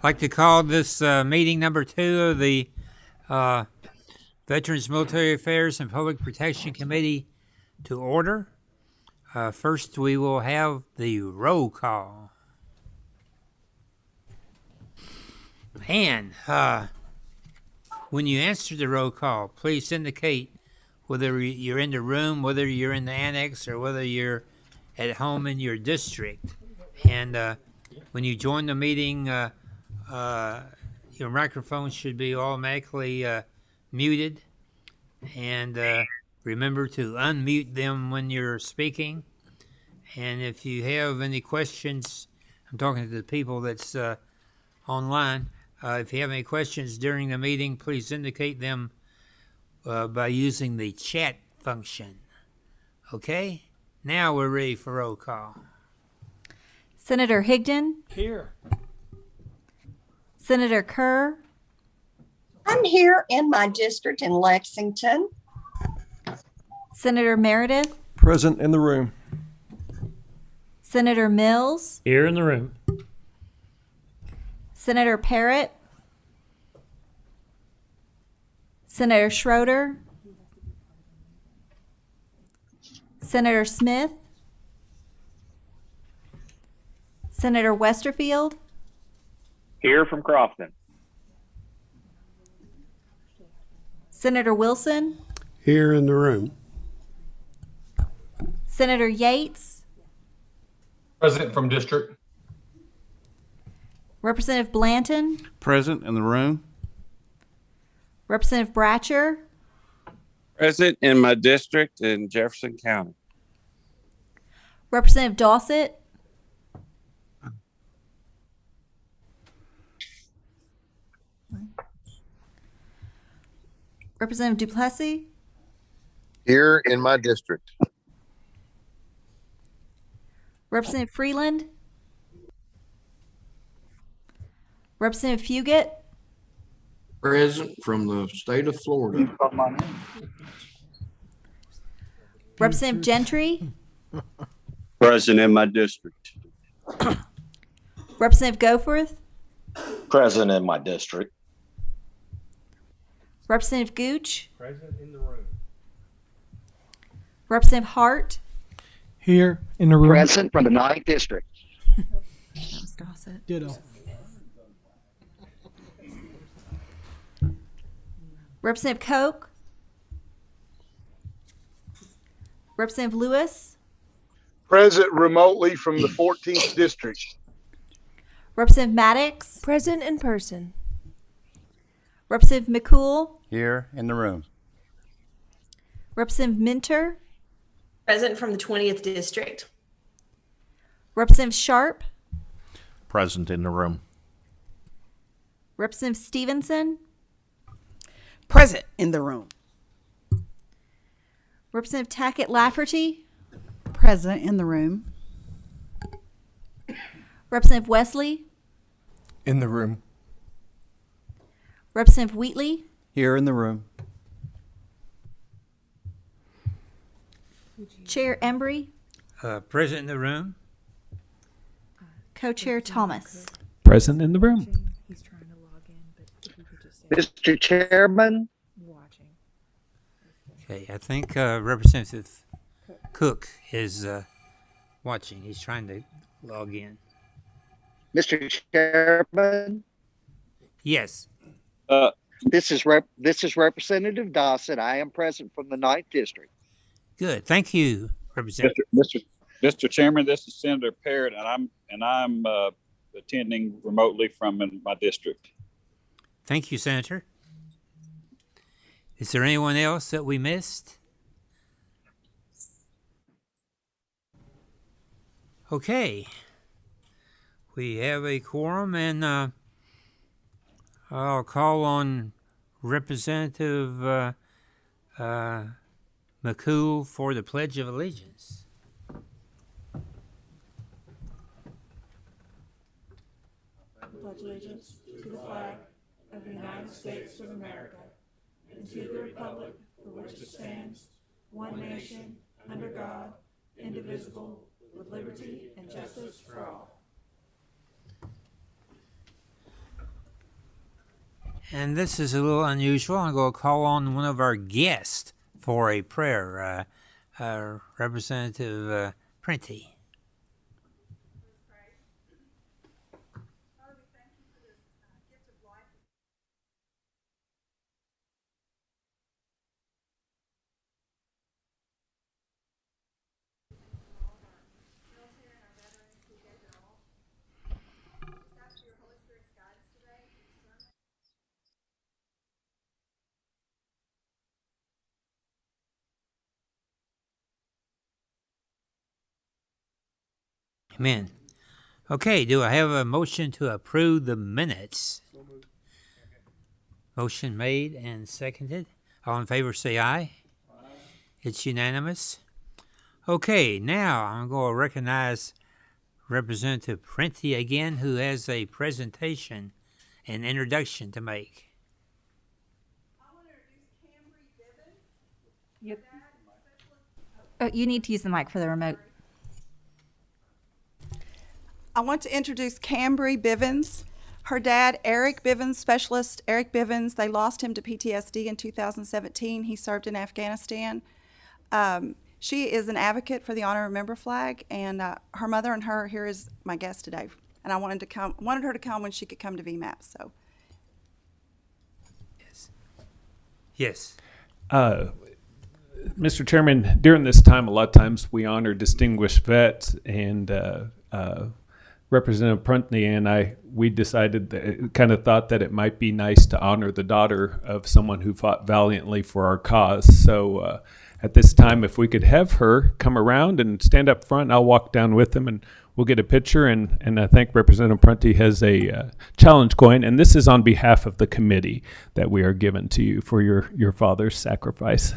I'd like to call this meeting number 2 of the Veterans Military Affairs and Public Protection Committee to order. First, we will have the roll call. And when you answer the roll call, please indicate whether you're in the room, whether you're in the annex, or whether you're at home in your district. And when you join the meeting, your microphone should be automatically muted. And remember to unmute them when you're speaking. And if you have any questions, I'm talking to the people that's online. If you have any questions during the meeting, please indicate them by using the chat function. Okay? Now we're ready for roll call. Senator Higdon? Here. Senator Kerr? I'm here in my district in Lexington. Senator Meredith? Present in the room. Senator Mills? Here in the room. Senator Parrett? Senator Schroeder? Senator Smith? Senator Westerfield? Here from Crofton. Senator Wilson? Here in the room. Senator Yates? Present from district. Representative Blanton? Present in the room. Representative Bratcher? Present in my district in Jefferson County. Representative Dossett? Representative Duplessis? Here in my district. Representative Freeland? Representative Fugit? Present from the state of Florida. Representative Gentry? Present in my district. Representative Goforth? Present in my district. Representative Gooch? Present in the room. Representative Hart? Here in the room. Present from the 9th district. Ditto. Representative Koch? Representative Lewis? Present remotely from the 14th district. Representative Maddox? Present in person. Representative McCool? Here in the room. Representative Minter? Present from the 20th district. Representative Sharp? Present in the room. Representative Stevenson? Present in the room. Representative Tackett Lafferty? Present in the room. Representative Wesley? In the room. Representative Wheatley? Here in the room. Chair Embry? Present in the room. Co-Chair Thomas? Present in the room. Mr. Chairman, Okay, I think Representative Cook is watching. He's trying to log in. Mr. Chairman, Yes. this is Representative Dossett. I am present from the 9th district. Good. Thank you, Representative. Mr. Chairman, this is Senator Parrett, and I'm attending remotely from my district. Thank you, Senator. Is there anyone else that we missed? Okay. We have a quorum, and I'll call on Representative McCool for the Pledge of Allegiance. Pledge allegiance to the flag of the United States of America and to the republic for which it stands, one nation, under God, indivisible, with liberty and justice for all. And this is a little unusual. I'm going to call on one of our guests for a prayer. Representative Printy. Amen. Okay, do I have a motion to approve the minutes? Motion made and seconded. All in favor say aye. Aye. It's unanimous. Okay, now I'm going to recognize Representative Printy again, who has a presentation and introduction to make. I want to introduce Camry Bivens. You need to use the mic for the remote. I want to introduce Cambry Bivens. Her dad, Eric Bivens, specialist Eric Bivens, they lost him to PTSD in 2017. He served in Afghanistan. She is an advocate for the Honor Remember flag, and her mother and her here is my guest today. And I wanted her to come when she could come to VMAP. So. Yes. Mr. Chairman, during this time, a lot of times we honor distinguished vets, and Representative Pruntney and we decided that, kind of thought that it might be nice to honor the daughter of someone who fought valiantly for our cause. So at this time, if we could have her come around and stand up front, I'll walk down with them and we'll get a picture. And I think Representative Prunty has a challenge going, and this is on behalf of the committee that we are given to you for your father's sacrifice.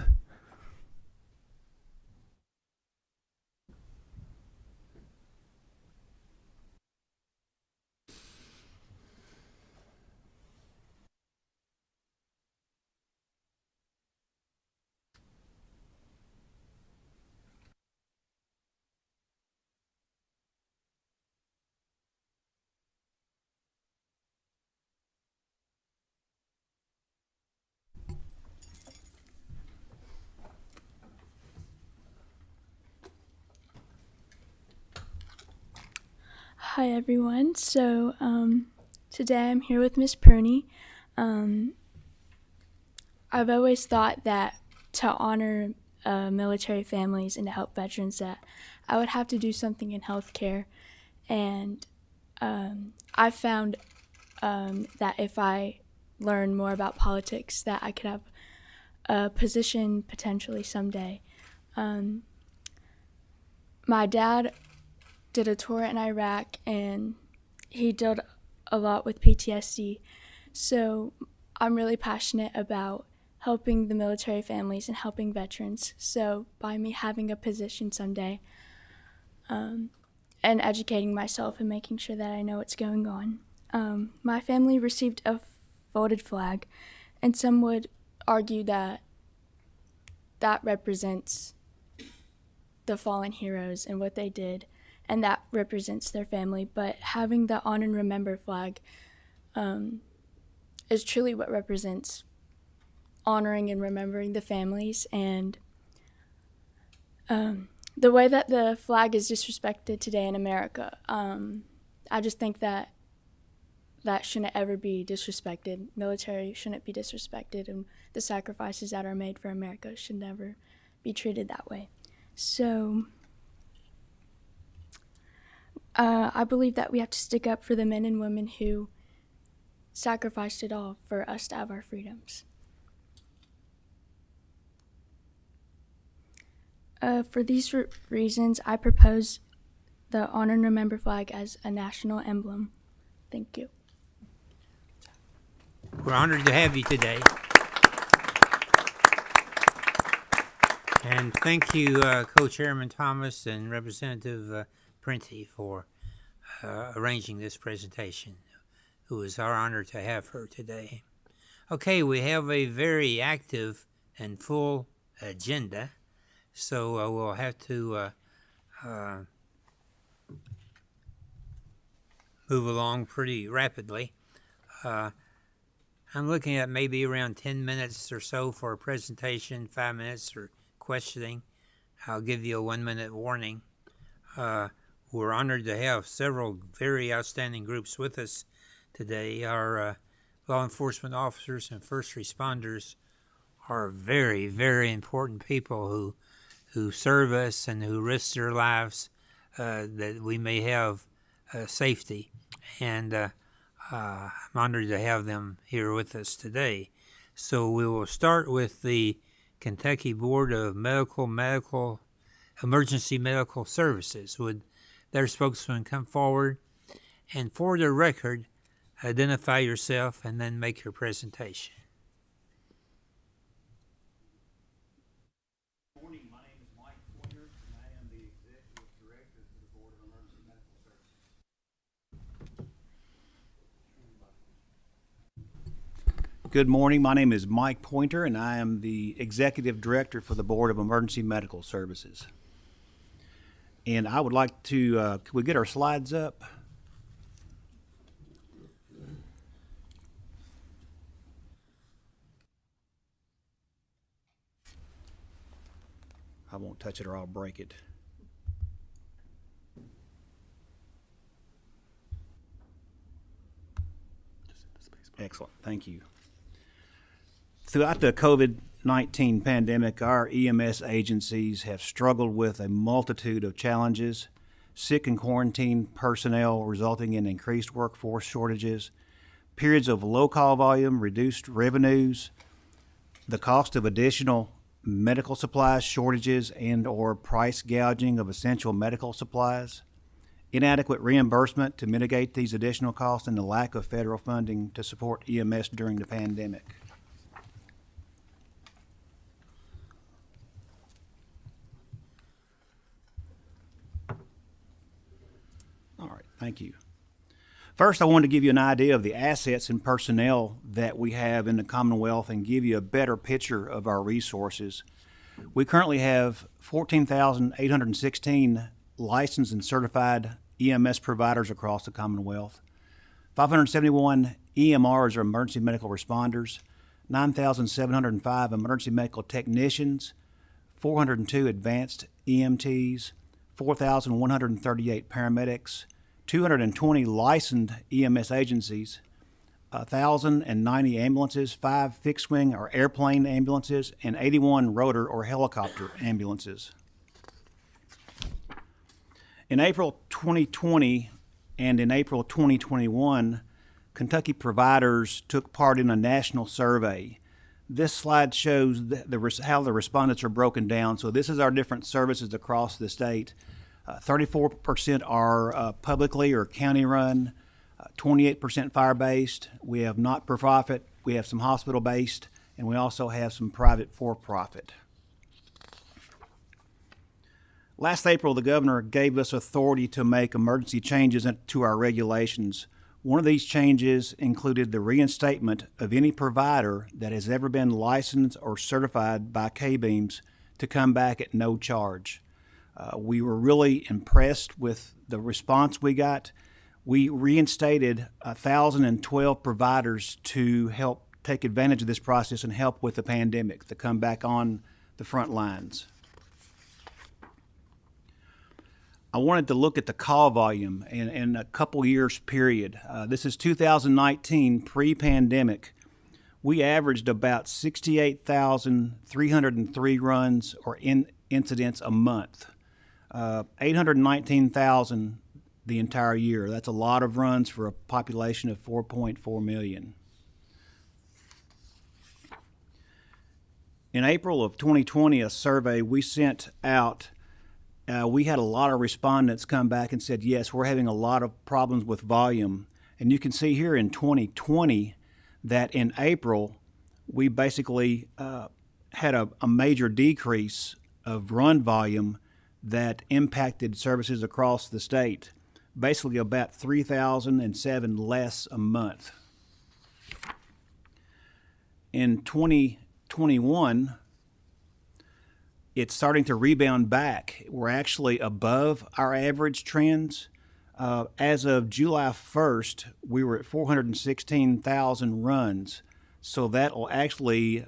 Hi everyone. So today I'm here with Miss Purney. I've always thought that to honor military families and to help veterans that I would have to do something in healthcare, and I found that if I learn more about politics that I could have a position potentially someday. My dad did a tour in Iraq, and he did a lot with PTSD. So I'm really passionate about helping the military families and helping veterans. So by me having a position someday and educating myself and making sure that I know what's going on. My family received a folded flag, and some would argue that that represents the fallen heroes and what they did, and that represents their family. But having the Honor and Remember flag is truly what represents honoring and remembering the families. And the way that the flag is disrespected today in America, I just think that shouldn't ever be disrespected. Military shouldn't be disrespected, and the sacrifices that are made for America should never be treated that way. So I believe that we have to stick up for the men and women who sacrificed it all for us to have our freedoms. For these reasons, I propose the Honor and Remember flag as a national emblem. Thank you. We're honored to have you today. And thank you, Co-Chairman Thomas and Representative Printy, for arranging this presentation. It was our honor to have her today. Okay, we have a very active and full agenda, so we'll have to move along pretty rapidly. I'm looking at maybe around 10 minutes or so for a presentation, 5 minutes for questioning. I'll give you a 1-minute warning. We're honored to have several very outstanding groups with us today. Our law enforcement officers and first responders are very, very important people who serve us and who risk their lives that we may have safety. And I'm honored to have them here with us today. So we will start with the Kentucky Board of Emergency Medical Services. Would their spokesman come forward and, for the record, identify yourself and then make your presentation? Good morning. My name is Mike Pointer, and I am the Executive Director for the Board of Emergency Medical Services. Good morning. My name is Mike Pointer, and I am the Executive Director for the Board of Emergency Medical Services. And I would like to, could we get our slides up? I won't touch it or I'll break it. Excellent. Thank you. Throughout the COVID-19 pandemic, our EMS agencies have struggled with a multitude of challenges: sick and quarantine personnel resulting in increased workforce shortages, periods of low call volume, reduced revenues, the cost of additional medical supplies shortages and or price gouging of essential medical supplies, inadequate reimbursement to mitigate these additional costs, and the lack of federal funding to support EMS during the pandemic. All right, thank you. First, I wanted to give you an idea of the assets and personnel that we have in the Commonwealth and give you a better picture of our resources. We currently have 14,816 licensed and certified EMS providers across the Commonwealth, 571 EMRs or emergency medical responders, 9,705 emergency medical technicians, 402 advanced EMTs, 4,138 paramedics, 220 licensed EMS agencies, 1,090 ambulances, 5 fixed-wing or airplane ambulances, and 81 rotor or helicopter ambulances. In April 2020 and in April 2021, Kentucky providers took part in a national survey. This slide shows how the respondents are broken down. So this is our different services across the state. 34% are publicly or county-run, 28% fire-based. We have not-for-profit, we have some hospital-based, and we also have some private for-profit. Last April, the governor gave us authority to make emergency changes to our regulations. One of these changes included the reinstatement of any provider that has ever been licensed or certified by K-Beams to come back at no charge. We were really impressed with the response we got. We reinstated 1,012 providers to help take advantage of this process and help with the pandemic, to come back on the front lines. I wanted to look at the call volume in a couple years period. This is 2019, pre-pandemic. We averaged about 68,303 runs or incidents a month. 819,000 the entire year. That's a lot of runs for a population of 4.4 million. In April of 2020, a survey we sent out, we had a lot of respondents come back and said, yes, we're having a lot of problems with volume. And you can see here in 2020 that in April, we basically had a major decrease of run volume that impacted services across the state, basically about 3,007 less a month. In 2021, it's starting to rebound back. We're actually above our average trends. As of July 1st, we were at 416,000 runs. So that will actually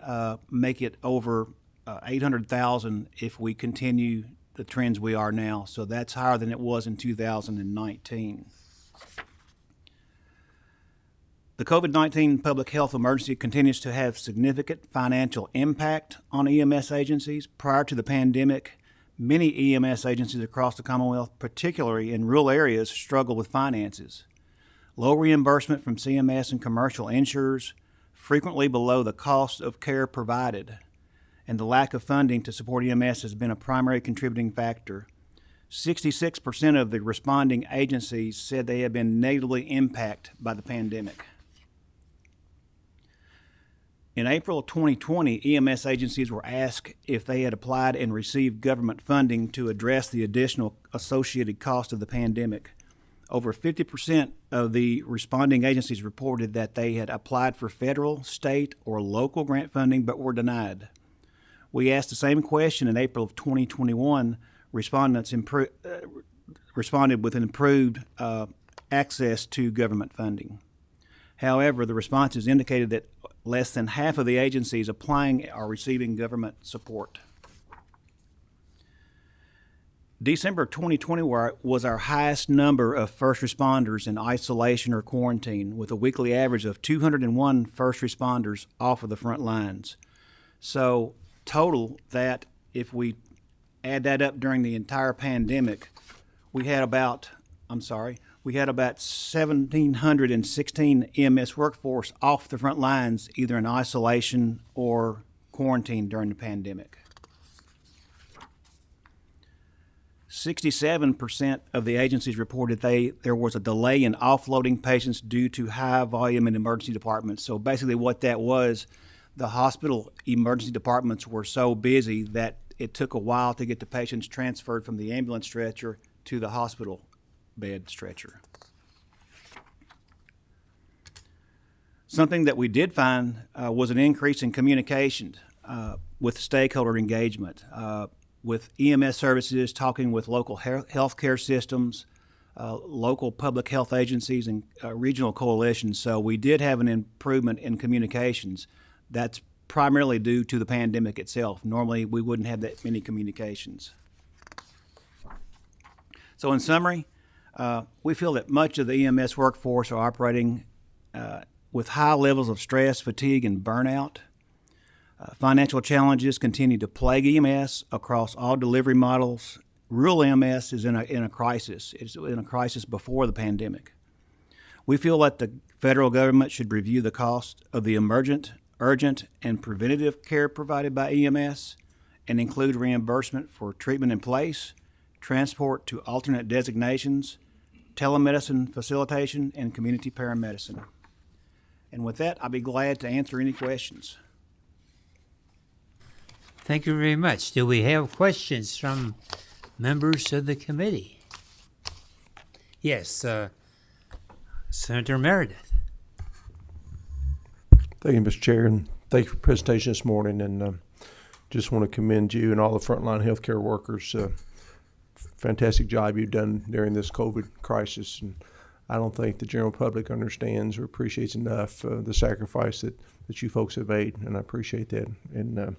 make it over 800,000 if we continue the trends we are now. So that's higher than it was in 2019. The COVID-19 public health emergency continues to have significant financial impact on EMS agencies. Prior to the pandemic, many EMS agencies across the Commonwealth, particularly in rural areas, struggle with finances. Low reimbursement from CMS and commercial insurers, frequently below the cost of care provided, and the lack of funding to support EMS has been a primary contributing factor. 66% of the responding agencies said they have been negatively impacted by the pandemic. In April 2020, EMS agencies were asked if they had applied and received government funding to address the additional associated cost of the pandemic. Over 50% of the responding agencies reported that they had applied for federal, state, or local grant funding but were denied. We asked the same question in April of 2021. Respondents responded with an improved access to government funding. However, the responses indicated that less than half of the agencies applying are receiving government support. December 2020 was our highest number of first responders in isolation or quarantine, with a weekly average of 201 first responders off of the front lines. So total, that if we add that up during the entire pandemic, we had about 1,716 EMS workforce off the front lines, either in isolation or quarantine during the pandemic. 67% of the agencies reported there was a delay in offloading patients due to high volume in emergency departments. So basically what that was, the hospital emergency departments were so busy that it took a while to get the patients transferred from the ambulance stretcher to the hospital bed stretcher. Something that we did find was an increase in communication with stakeholder engagement, with EMS services talking with local healthcare systems, local public health agencies, and regional coalitions. So we did have an improvement in communications. That's primarily due to the pandemic itself. Normally, we wouldn't have that many communications. So in summary, we feel that much of the EMS workforce are operating with high levels of stress, fatigue, and burnout. Financial challenges continue to plague EMS across all delivery models. Rural EMS is in a crisis. It's in a crisis before the pandemic. We feel that the federal government should review the cost of the emergent, urgent, and preventative care provided by EMS and include reimbursement for treatment in place, transport to alternate designations, telemedicine facilitation, and community paramedicine. And with that, I'll be glad to answer any questions. Thank you very much. Do we have questions from members of the committee? Yes, Senator Meredith. Thank you, Mr. Chair, and thank you for the presentation this morning. And just want to commend you and all the frontline healthcare workers. Fantastic job you've done during this COVID crisis. And I don't think the general public understands or appreciates enough the sacrifice that you folks have made, and I appreciate that. And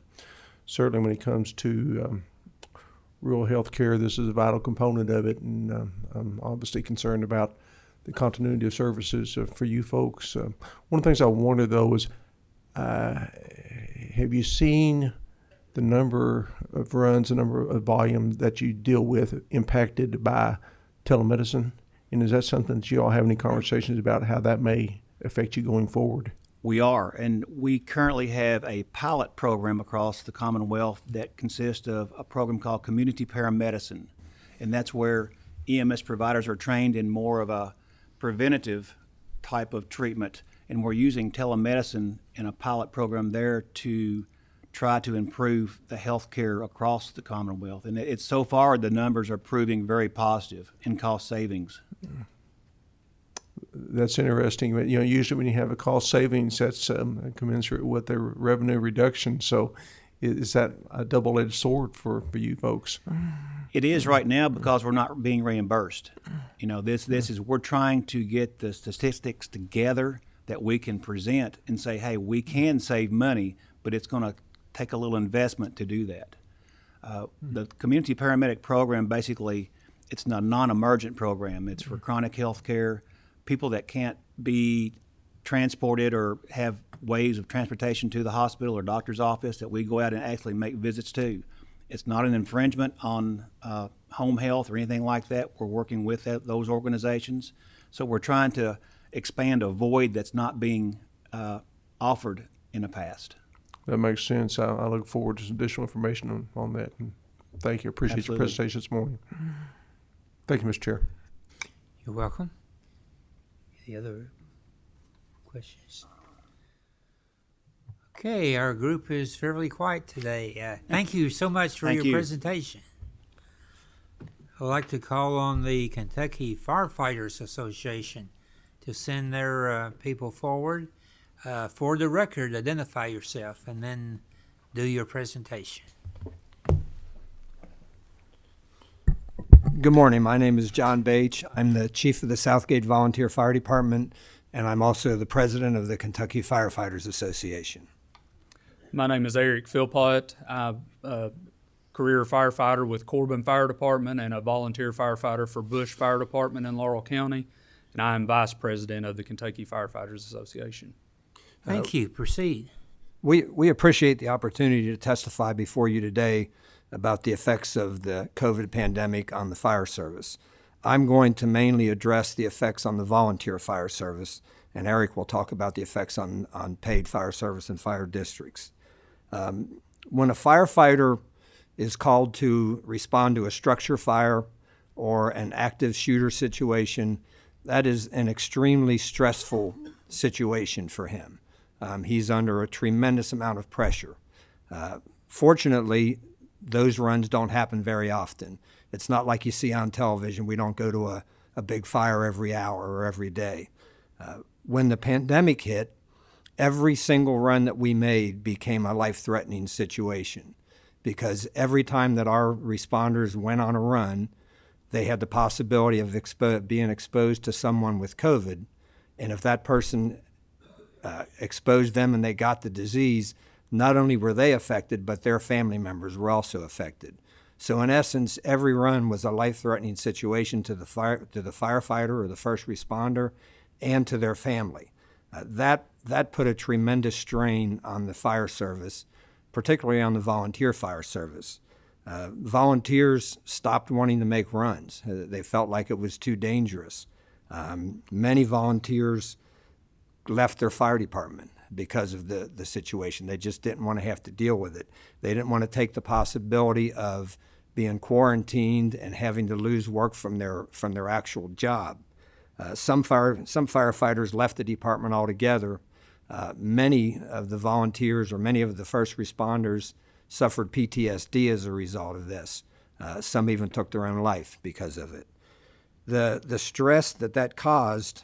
certainly when it comes to rural health care, this is a vital component of it, and I'm obviously concerned about the continuity of services for you folks. One of the things I wonder, though, is have you seen the number of runs, the number of volume that you deal with impacted by telemedicine? And is that something that you all have any conversations about how that may affect you going forward? We are, and we currently have a pilot program across the Commonwealth that consists of a program called Community Paramedicine, and that's where EMS providers are trained in more of a preventative type of treatment, and we're using telemedicine in a pilot program there to try to improve the health care across the Commonwealth. And it's so far the numbers are proving very positive in cost savings. That's interesting. But, usually when you have a cost savings, that's commensurate with their revenue reduction. So is that a double-edged sword for you folks? It is right now because we're not being reimbursed. This is, we're trying to get the statistics together that we can present and say, hey, we can save money, but it's going to take a little investment to do that. The community paramedic program, basically, it's a non-emergent program. It's for chronic health care, people that can't be transported or have ways of transportation to the hospital or doctor's office that we go out and actually make visits to. It's not an infringement on home health or anything like that. We're working with those organizations. So we're trying to expand a void that's not being offered in the past. That makes sense. I look forward to some additional information on that. And thank you. Appreciate your presentation this morning. Thank you, Mr. Chair. You're welcome. Any other questions? Okay, our group is fairly quiet today. Thank you so much for your presentation. I'd like to call on the Kentucky Firefighters Association to send their people forward. For the record, identify yourself and then do your presentation. Good morning. My name is John Bache. I'm the chief of the Southgate Volunteer Fire Department, and I'm also the president of the Kentucky Firefighters Association. My name is Eric Philpott. I'm a career firefighter with Corbin Fire Department and a volunteer firefighter for Bush Fire Department in Laurel County, and I am vice president of the Kentucky Firefighters Association. Thank you. Proceed. We appreciate the opportunity to testify before you today about the effects of the COVID pandemic on the fire service. I'm going to mainly address the effects on the volunteer fire service, and Eric will talk about the effects on paid fire service and fire districts. When a firefighter is called to respond to a structure fire or an active shooter situation, that is an extremely stressful situation for him. He's under a tremendous amount of pressure. Fortunately, those runs don't happen very often. It's not like you see on television. We don't go to a big fire every hour or every day. When the pandemic hit, every single run that we made became a life-threatening situation because every time that our responders went on a run, they had the possibility of being exposed to someone with COVID. And if that person exposed them and they got the disease, not only were they affected, but their family members were also affected. So in essence, every run was a life-threatening situation to the firefighter or the first responder and to their family. That put a tremendous strain on the fire service, particularly on the volunteer fire service. Volunteers stopped wanting to make runs. They felt like it was too dangerous. Many volunteers left their fire department because of the situation. They just didn't want to have to deal with it. They didn't want to take the possibility of being quarantined and having to lose work from their actual job. Some firefighters left the department altogether. Many of the volunteers or many of the first responders suffered PTSD as a result of this. Some even took their own life because of it. The stress that caused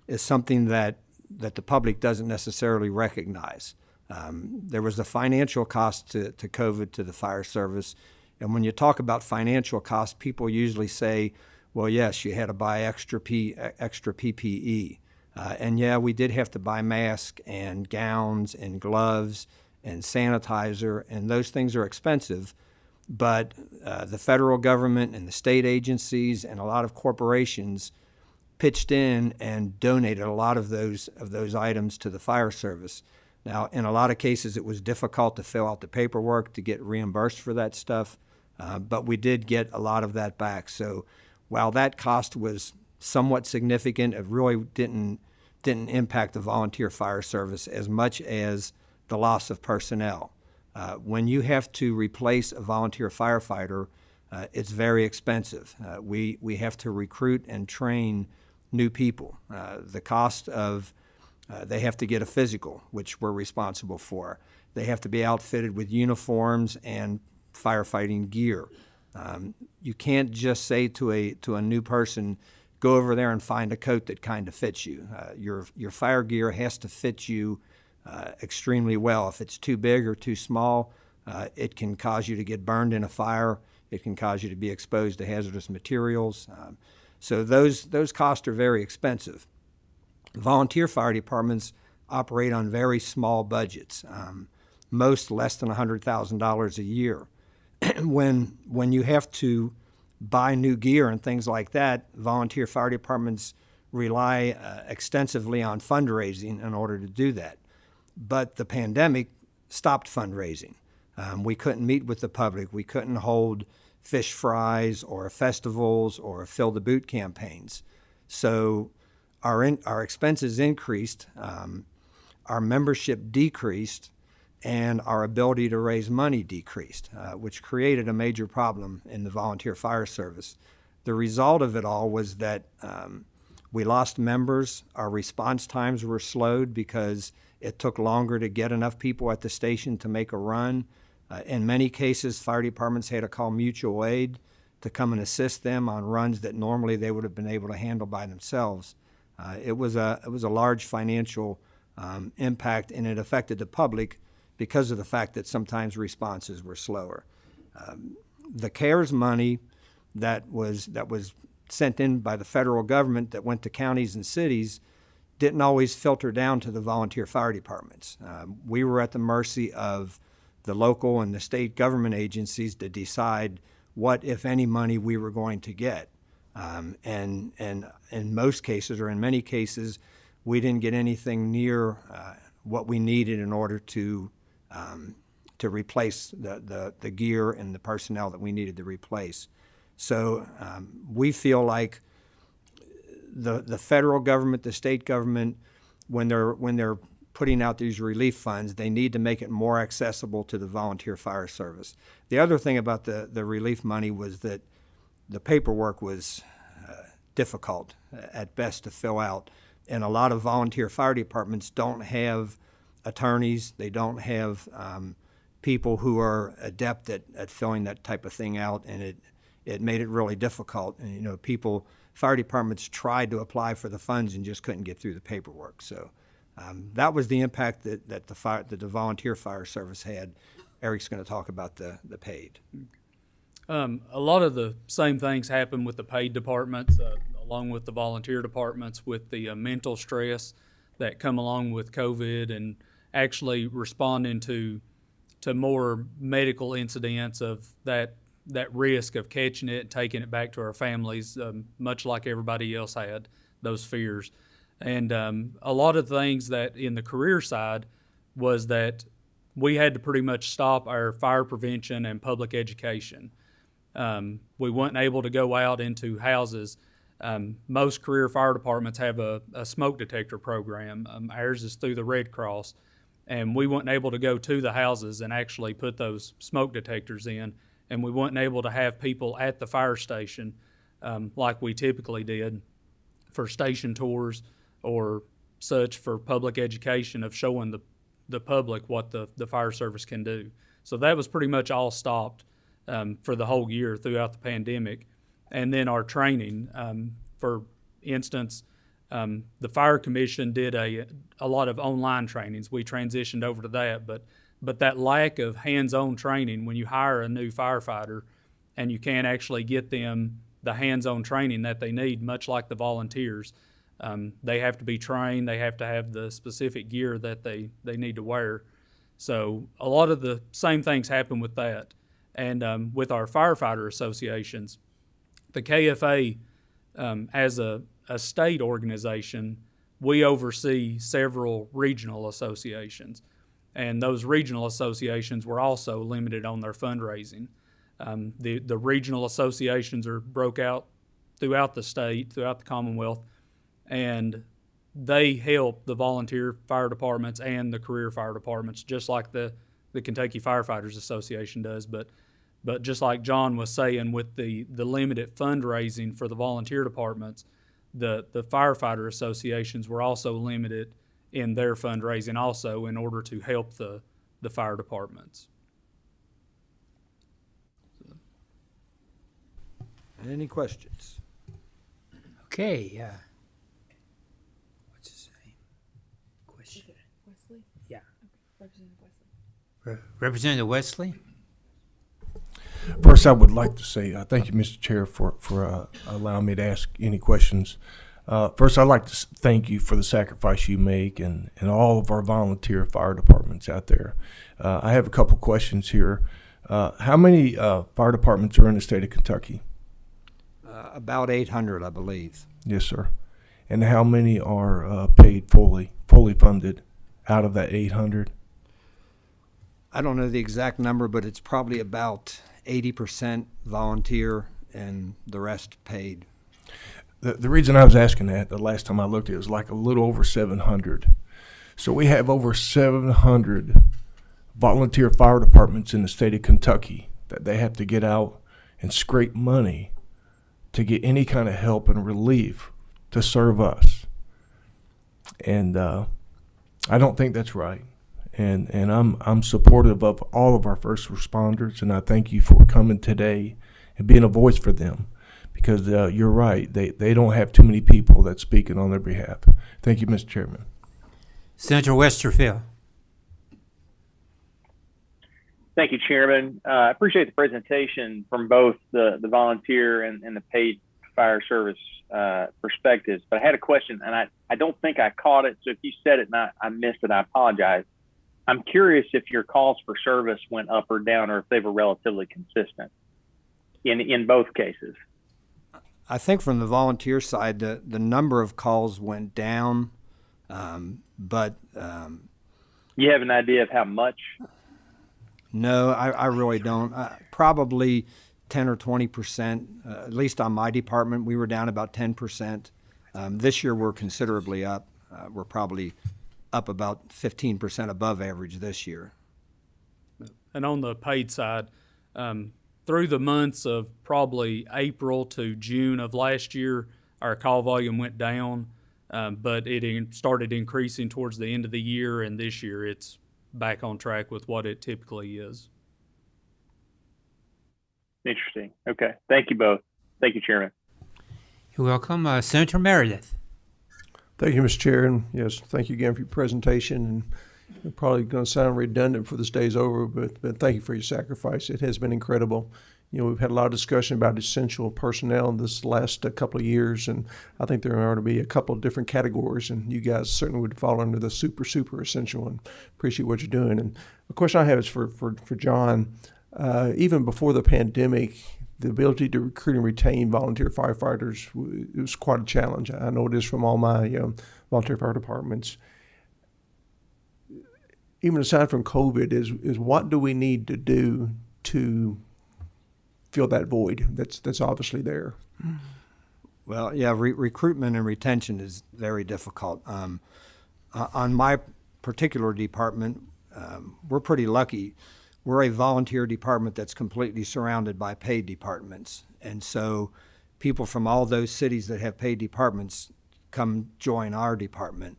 is something that the public doesn't necessarily recognize. There was a financial cost to COVID to the fire service, and when you talk about financial costs, people usually say, well, yes, you had to buy extra PPE. And yeah, we did have to buy masks and gowns and gloves and sanitizer, and those things are expensive. But the federal government and the state agencies and a lot of corporations pitched in and donated a lot of those items to the fire service. Now, in a lot of cases, it was difficult to fill out the paperwork to get reimbursed for that stuff, but we did get a lot of that back. So while that cost was somewhat significant, it really didn't impact the volunteer fire service as much as the loss of personnel. When you have to replace a volunteer firefighter, it's very expensive. We have to recruit and train new people. The cost of they have to get a physical, which we're responsible for. They have to be outfitted with uniforms and firefighting gear. You can't just say to a new person, go over there and find a coat that kind of fits you. Your fire gear has to fit you extremely well. If it's too big or too small, it can cause you to get burned in a fire. It can cause you to be exposed to hazardous materials. So those costs are very expensive. Volunteer fire departments operate on very small budgets, most less than $100,000 a year. When you have to buy new gear and things like that, volunteer fire departments rely extensively on fundraising in order to do that. But the pandemic stopped fundraising. We couldn't meet with the public. We couldn't hold fish fries or festivals or fill the boot campaigns. So our expenses increased, our membership decreased, and our ability to raise money decreased, which created a major problem in the volunteer fire service. The result of it all was that we lost members. Our response times were slowed because it took longer to get enough people at the station to make a run. In many cases, fire departments had to call mutual aid to come and assist them on runs that normally they would have been able to handle by themselves. It was a large financial impact, and it affected the public because of the fact that sometimes responses were slower. The CARES money that was sent in by the federal government that went to counties and cities didn't always filter down to the volunteer fire departments. We were at the mercy of the local and the state government agencies to decide what, if any, money we were going to get. And in most cases, or in many cases, we didn't get anything near what we needed in order to replace the gear and the personnel that we needed to replace. So we feel like the federal government, the state government, when they're putting out these relief funds, they need to make it more accessible to the volunteer fire service. The other thing about the relief money was that the paperwork was difficult at best to fill out. And a lot of volunteer fire departments don't have attorneys. They don't have people who are adept at filling that type of thing out, and it made it really difficult. And fire departments tried to apply for the funds and just couldn't get through the paperwork. So that was the impact that the volunteer fire service had. Eric's going to talk about the paid. A lot of the same things happen with the paid departments, along with the volunteer departments, with the mental stress that come along with COVID and actually responding to more medical incidents of that risk of catching it and taking it back to our families, much like everybody else had those fears. And a lot of things that in the career side was that we had to pretty much stop our fire prevention and public education. We weren't able to go out into houses. Most career fire departments have a smoke detector program. Ours is through the Red Cross, and we weren't able to go to the houses and actually put those smoke detectors in, and we weren't able to have people at the fire station like we typically did for station tours or such for public education of showing the public what the fire service can do. So that was pretty much all stopped for the whole year throughout the pandemic. And then our training, for instance, the Fire Commission did a lot of online trainings. We transitioned over to that, but that lack of hands-on training when you hire a new firefighter and you can't actually get them the hands-on training that they need, much like the volunteers. They have to be trained. They have to have the specific gear that they need to wear. So a lot of the same things happen with that. And with our firefighter associations, the KFA, as a state organization, we oversee several regional associations. And those regional associations were also limited on their fundraising. The regional associations are broke out throughout the state, throughout the Commonwealth, and they help the volunteer fire departments and the career fire departments, just like the Kentucky Firefighters Association does. But just like John was saying, with the limited fundraising for the volunteer departments, the firefighter associations were also limited in their fundraising also in order to help the fire departments. Any questions? Okay. What's his name? Question. Wesley? Yeah. Representative Wesley. Representative Wesley? First, I would like to say thank you, Mr. Chair, for allowing me to ask any questions. First, I'd like to thank you for the sacrifice you make and all of our volunteer fire departments out there. I have a couple questions here. How many fire departments are in the state of Kentucky? About 800, I believe. Yes, sir. And how many are paid fully funded out of that 800? I don't know the exact number, but it's probably about 80% volunteer and the rest paid. The reason I was asking that, the last time I looked, it was like a little over 700. So we have over 700 volunteer fire departments in the state of Kentucky that they have to get out and scrape money to get any kind of help and relief to serve us. And I don't think that's right. And I'm supportive of all of our first responders, and I thank you for coming today and being a voice for them. Because you're right, they don't have too many people that's speaking on their behalf. Thank you, Mr. Chairman. Senator Westerfield. Thank you, Chairman. I appreciate the presentation from both the volunteer and the paid fire service perspectives. But I had a question, and I don't think I caught it. So if you said it and I missed it, I apologize. I'm curious if your calls for service went up or down, or if they were relatively consistent in both cases. I think from the volunteer side, the number of calls went down, but you have an idea of how much? No, I really don't. Probably 10 or 20%. At least on my department, we were down about 10%. This year, we're considerably up. We're probably up about 15% above average this year. And on the paid side, through the months of probably April to June of last year, our call volume went down, but it started increasing towards the end of the year, and this year it's back on track with what it typically is. Interesting. Okay. Thank you both. Thank you, Chairman. You're welcome. Senator Meredith. Thank you, Mr. Chair, and yes, thank you again for your presentation. And it's probably going to sound redundant before this day's over, but thank you for your sacrifice. It has been incredible. You know, we've had a lot of discussion about essential personnel this last couple of years, and I think there are to be a couple of different categories, and you guys certainly would fall under the super essential, and appreciate what you're doing. And the question I have is for John. Even before the pandemic, the ability to recruit and retain volunteer firefighters was quite a challenge. I know it is from all my volunteer fire departments. Even aside from COVID, is what do we need to do to fill that void that's obviously there? Well, yeah, recruitment and retention is very difficult. On my particular department, we're pretty lucky. We're a volunteer department that's completely surrounded by paid departments. And so people from all those cities that have paid departments come join our department.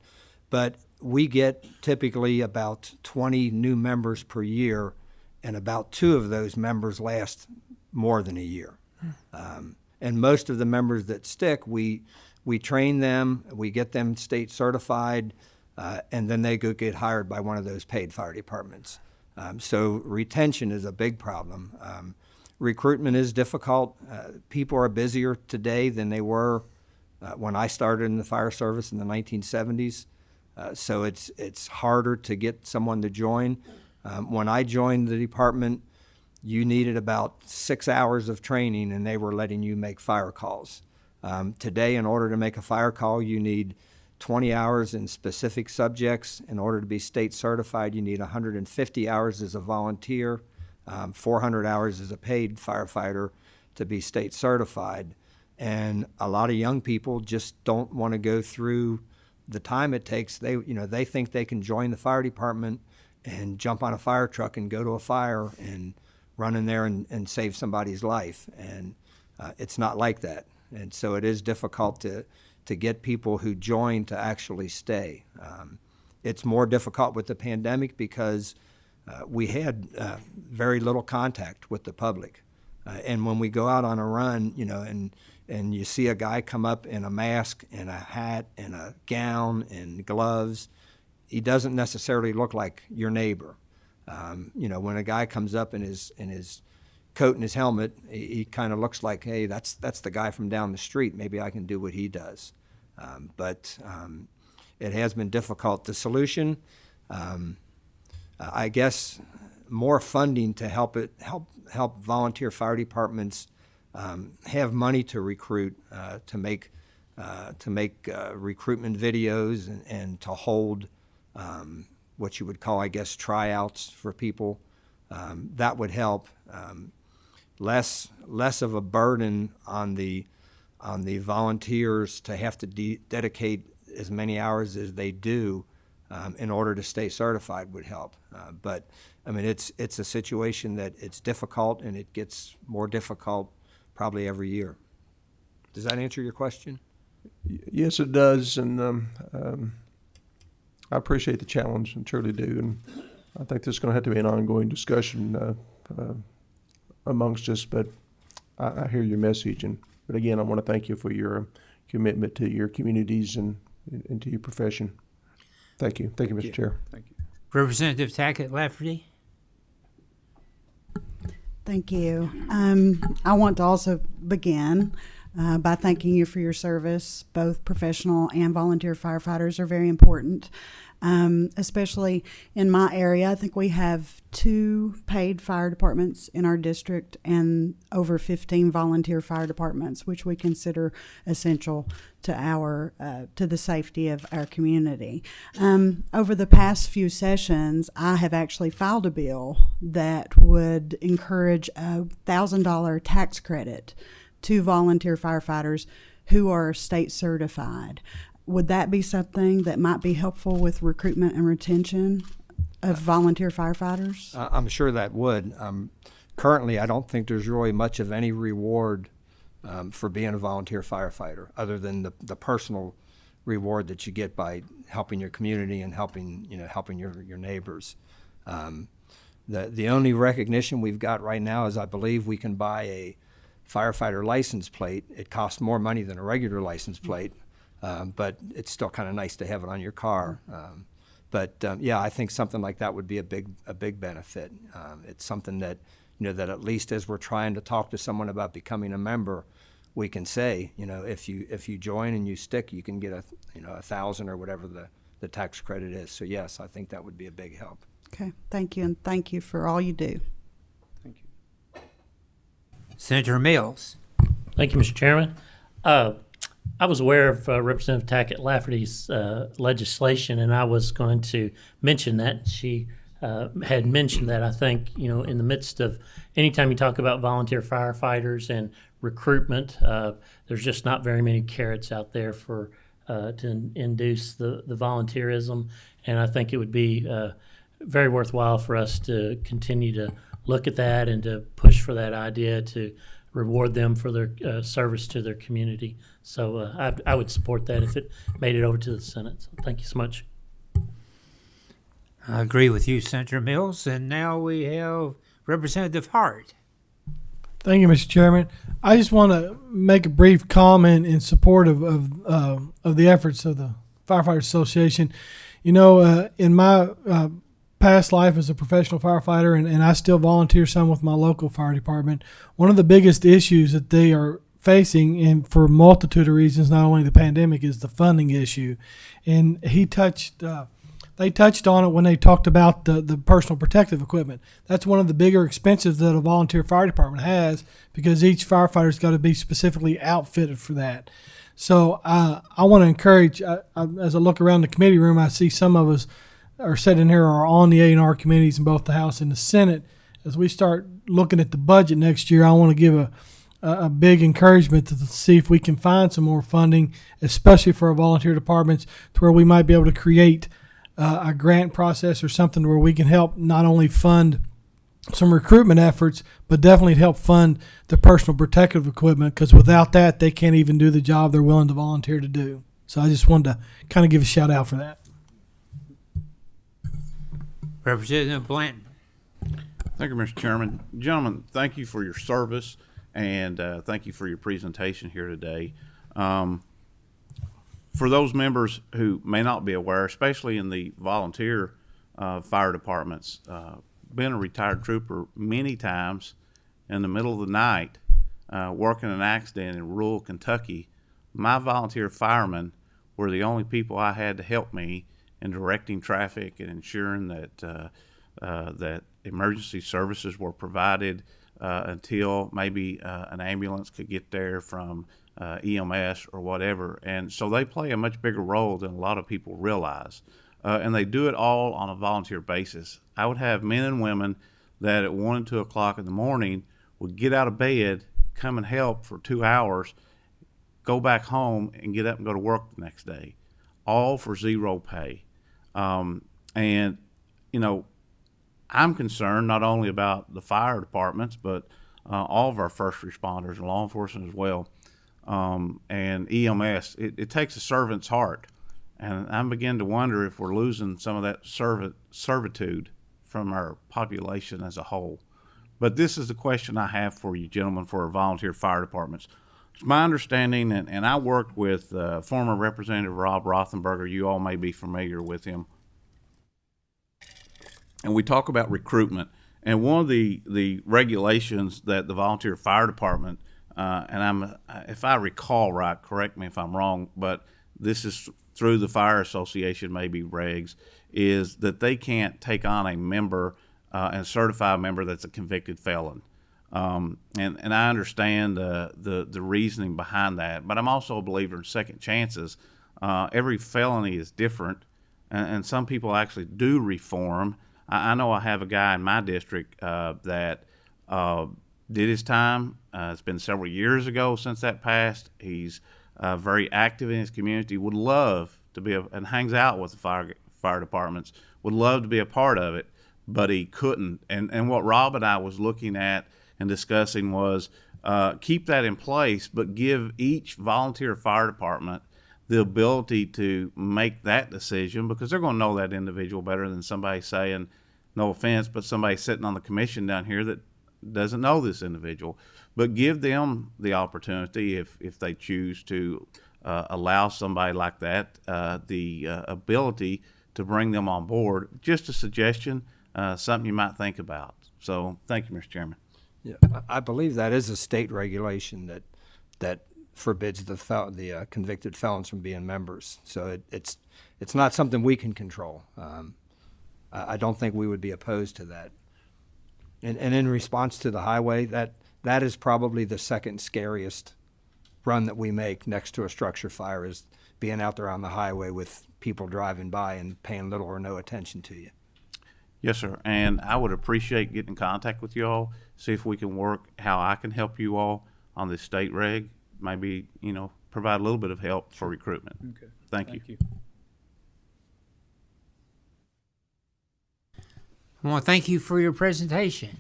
But we get typically about 20 new members per year, and about 2 of those members last more than a year. And most of the members that stick, we train them, we get them state certified, and then they go get hired by one of those paid fire departments. So retention is a big problem. Recruitment is difficult. People are busier today than they were when I started in the fire service in the 1970s. So it's harder to get someone to join. When I joined the department, you needed about 6 hours of training, and they were letting you make fire calls. Today, in order to make a fire call, you need 20 hours in specific subjects. In order to be state certified, you need 150 hours as a volunteer, 400 hours as a paid firefighter to be state certified. And a lot of young people just don't want to go through the time it takes. They think they can join the fire department and jump on a fire truck and go to a fire and run in there and save somebody's life. And it's not like that. And so it is difficult to get people who join to actually stay. It's more difficult with the pandemic because we had very little contact with the public. And when we go out on a run, and you see a guy come up in a mask and a hat and a gown and gloves, he doesn't necessarily look like your neighbor. When a guy comes up in his coat and his helmet, he kind of looks like, hey, that's the guy from down the street. Maybe I can do what he does. But it has been difficult. The solution, I guess, more funding to help volunteer fire departments have money to recruit, to make recruitment videos and to hold what you would call, I guess, tryouts for people. That would help. Less of a burden on the volunteers to have to dedicate as many hours as they do in order to stay certified would help. But I mean, it's a situation that it's difficult, and it gets more difficult probably every year. Does that answer your question? Yes, it does, and I appreciate the challenge, and truly do. And I think there's going to have to be an ongoing discussion amongst us. But I hear your message, but again, I want to thank you for your commitment to your communities and to your profession. Thank you, Mr. Chair. Thank you. Representative Tackett Lafferty. Thank you. I want to also begin by thanking you for your service. Both professional and volunteer firefighters are very important, especially in my area. I think we have 2 paid fire departments in our district and over 15 volunteer fire departments, which we consider essential to the safety of our community. Over the past few sessions, I have actually filed a bill that would encourage a $1,000 tax credit to volunteer firefighters who are state certified. Would that be something that might be helpful with recruitment and retention of volunteer firefighters? I'm sure that would. Currently, I don't think there's really much of any reward for being a volunteer firefighter, other than the personal reward that you get by helping your community and helping your neighbors. The only recognition we've got right now is I believe we can buy a firefighter license plate. It costs more money than a regular license plate, but it's still kind of nice to have it on your car. Yeah, I think something like that would be a big benefit. It's something that that at least as we're trying to talk to someone about becoming a member, we can say, if you join and you stick, you can get $1,000 or whatever the tax credit is. So yes, I think that would be a big help. Okay, thank you, and thank you for all you do. Senator Mills. Thank you, Mr. Chairman. I was aware of Representative Tackett Lafferty's legislation, and I was going to mention that. She had mentioned that, I think, in the midst of anytime you talk about volunteer firefighters and recruitment, there's just not very many carrots out there for to induce the volunteerism, and I think it would be very worthwhile for us to continue to look at that and to push for that idea to reward them for their service to their community. So I would support that if it made it over to the Senate. So thank you so much. I agree with you, Senator Mills. And now we have Representative Hart. Thank you, Mr. Chairman. I just want to make a brief comment in support of the efforts of the Firefighters Association. In my past life as a professional firefighter, and I still volunteer some with my local fire department, one of the biggest issues that they are facing, and for a multitude of reasons, not only the pandemic, is the funding issue. And they touched on it when they talked about the personal protective equipment. That's one of the bigger expenses that a volunteer fire department has, because each firefighter's got to be specifically outfitted for that. So I want to encourage, as I look around the committee room, I see some of us are sitting here are on the A&R committees in both the House and the Senate. As we start looking at the budget next year, I want to give a big encouragement to see if we can find some more funding, especially for our volunteer departments, to where we might be able to create a grant process or something where we can help not only fund some recruitment efforts, but definitely help fund the personal protective equipment, because without that, they can't even do the job they're willing to volunteer to do. So I just wanted to kind of give a shout out for that. Representative Blanton. Thank you, Mr. Chairman. Gentlemen, thank you for your service, and thank you for your presentation here today. For those members who may not be aware, especially in the volunteer fire departments, being a retired trooper many times in the middle of the night, working an accident in rural Kentucky, my volunteer firemen were the only people I had to help me in directing traffic and ensuring that that emergency services were provided until maybe an ambulance could get there from EMS or whatever. And so they play a much bigger role than a lot of people realize. And they do it all on a volunteer basis. I would have men and women that at 1 and 2 o'clock in the morning would get out of bed, come and help for 2 hours, go back home and get up and go to work the next day, all for zero pay. And, you know, I'm concerned not only about the fire departments, but all of our first responders and law enforcement as well, and EMS. It takes a servant's heart. And I'm beginning to wonder if we're losing some of that servitude from our population as a whole. But this is the question I have for you, gentlemen, for our volunteer fire departments. It's my understanding, and I worked with former Representative Rob Rothenberger. You all may be familiar with him. And we talk about recruitment. And one of the regulations that the volunteer fire department, and if I recall right, correct me if I'm wrong, but this is through the Fire Association, maybe regs, is that they can't take on a member and certify a member that's a convicted felon. And I understand the reasoning behind that, but I'm also a believer in second chances. Every felony is different, and some people actually do reform. I know I have a guy in my district that did his time. It's been several years ago since that passed. He's very active in his community, would love to be, and hangs out with the fire departments, would love to be a part of it, but he couldn't. And what Rob and I was looking at and discussing was keep that in place, but give each volunteer fire department the ability to make that decision, because they're going to know that individual better than somebody saying, no offense, but somebody sitting on the commission down here that doesn't know this individual. But give them the opportunity, if they choose to allow somebody like that, the ability to bring them on board. Just a suggestion, something you might think about. So thank you, Mr. Chairman. Yeah, I believe that is a state regulation that forbids the convicted felons from being members. So it's not something we can control. I don't think we would be opposed to that. And in response to the highway, that is probably the second scariest run that we make next to a structure fire, is being out there on the highway with people driving by and paying little or no attention to you. Yes, sir. And I would appreciate getting in contact with you all, see if we can work how I can help you all on this state reg, maybe, provide a little bit of help for recruitment. Okay. Thank you. I want to thank you for your presentation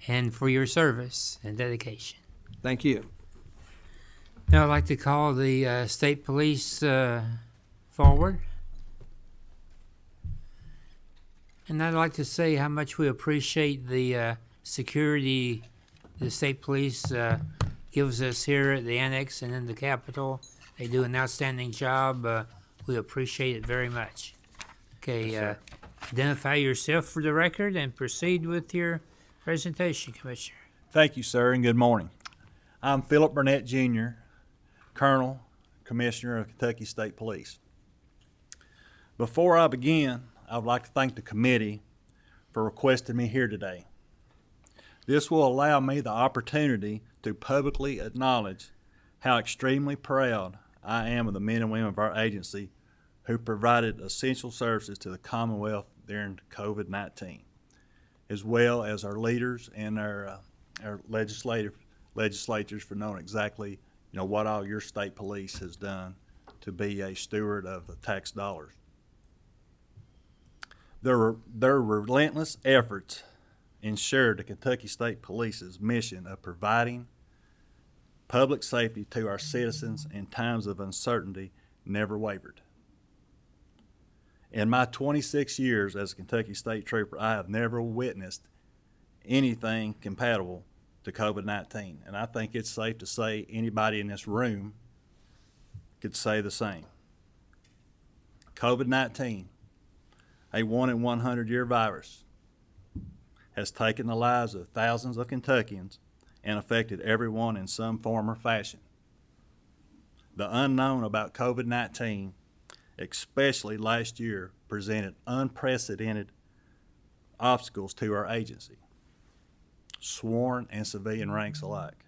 and for your service and dedication. Thank you. Now I'd like to call the state police forward. And I'd like to say how much we appreciate the security the state police gives us here at the annex and in the Capitol. They do an outstanding job. We appreciate it very much. Okay, yes, identify yourself for the record and proceed with your presentation, Commissioner. Thank you, sir, and good morning. I'm Philip Burnett, Jr., Colonel, Commissioner of Kentucky State Police. Before I begin, I would like to thank the committee for requesting me here today. This will allow me the opportunity to publicly acknowledge how extremely proud I am of the men and women of our agency who provided essential services to the Commonwealth during COVID-19, as well as our leaders and our legislatures for knowing exactly what all your state police has done to be a steward of the tax dollars. Their relentless efforts ensured the Kentucky State Police's mission of providing public safety to our citizens in times of uncertainty never wavered. In my 26 years as a Kentucky State Trooper, I have never witnessed anything compatible to COVID-19, and I think it's safe to say anybody in this room could say the same. COVID-19, a 1 in 100 year virus, has taken the lives of thousands of Kentuckians and affected everyone in some form or fashion. The unknown about COVID-19 especially last year, presented unprecedented obstacles to our agency, sworn and civilian ranks alike.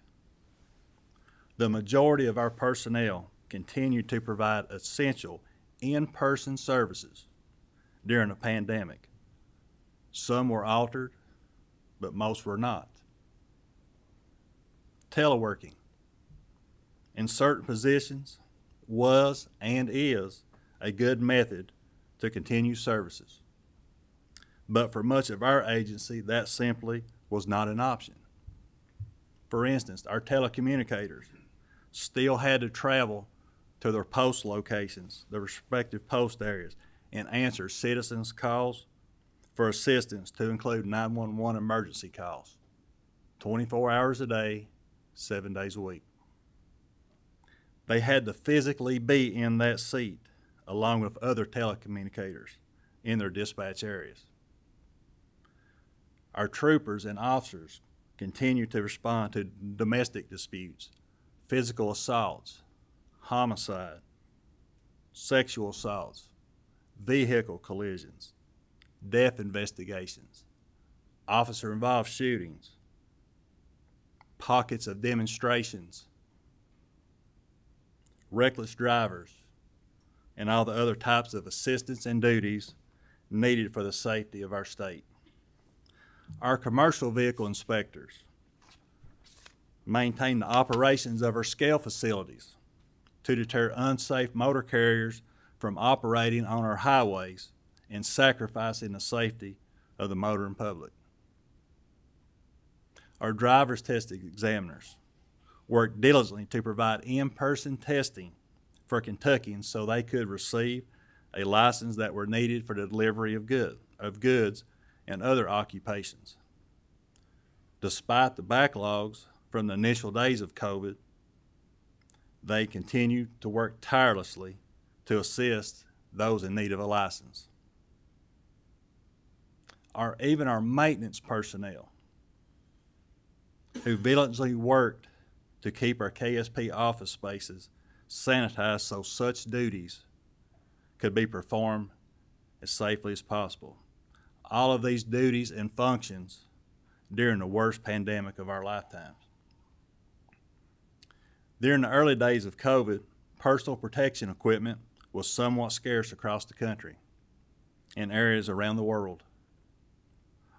The majority of our personnel continued to provide essential in-person services during the pandemic. Some were altered, but most were not. Teleworking in certain positions was and is a good method to continue services. But for much of our agency, that simply was not an option. For instance, our telecommunicators still had to travel to their post locations, their respective post areas, and answer citizens' calls for assistance, to include 911 emergency calls, 24 hours a day, 7 days a week. They had to physically be in that seat along with other telecommunicators in their dispatch areas. Our troopers and officers continue to respond to domestic disputes, physical assaults, homicide, sexual assaults, vehicle collisions, death investigations, officer-involved shootings, pockets of demonstrations, reckless drivers, and all the other types of assistance and duties needed for the safety of our state. Our commercial vehicle inspectors maintain the operations of our scale facilities to deter unsafe motor carriers from operating on our highways and sacrificing the safety of the motoring public. Our driver's test examiners worked diligently to provide in-person testing for Kentuckians so they could receive a license that were needed for the delivery of goods and other occupations. Despite the backlogs from the initial days of COVID, they continue to work tirelessly to assist those in need of a license. Even our maintenance personnel, who vigilantly worked to keep our KSP office spaces sanitized so such duties could be performed as safely as possible. All of these duties and functions during the worst pandemic of our lifetimes. During the early days of COVID, personal protection equipment was somewhat scarce across the country and areas around the world.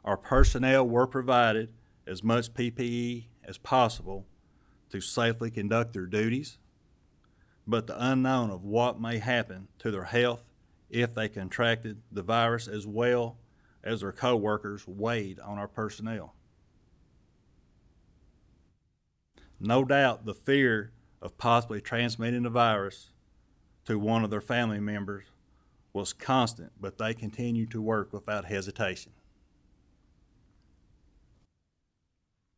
Our personnel were provided as much PPE as possible to safely conduct their duties, but the unknown of what may happen to their health if they contracted the virus as well as their co-workers weighed on our personnel. No doubt the fear of possibly transmitting the virus to one of their family members was constant, but they continued to work without hesitation.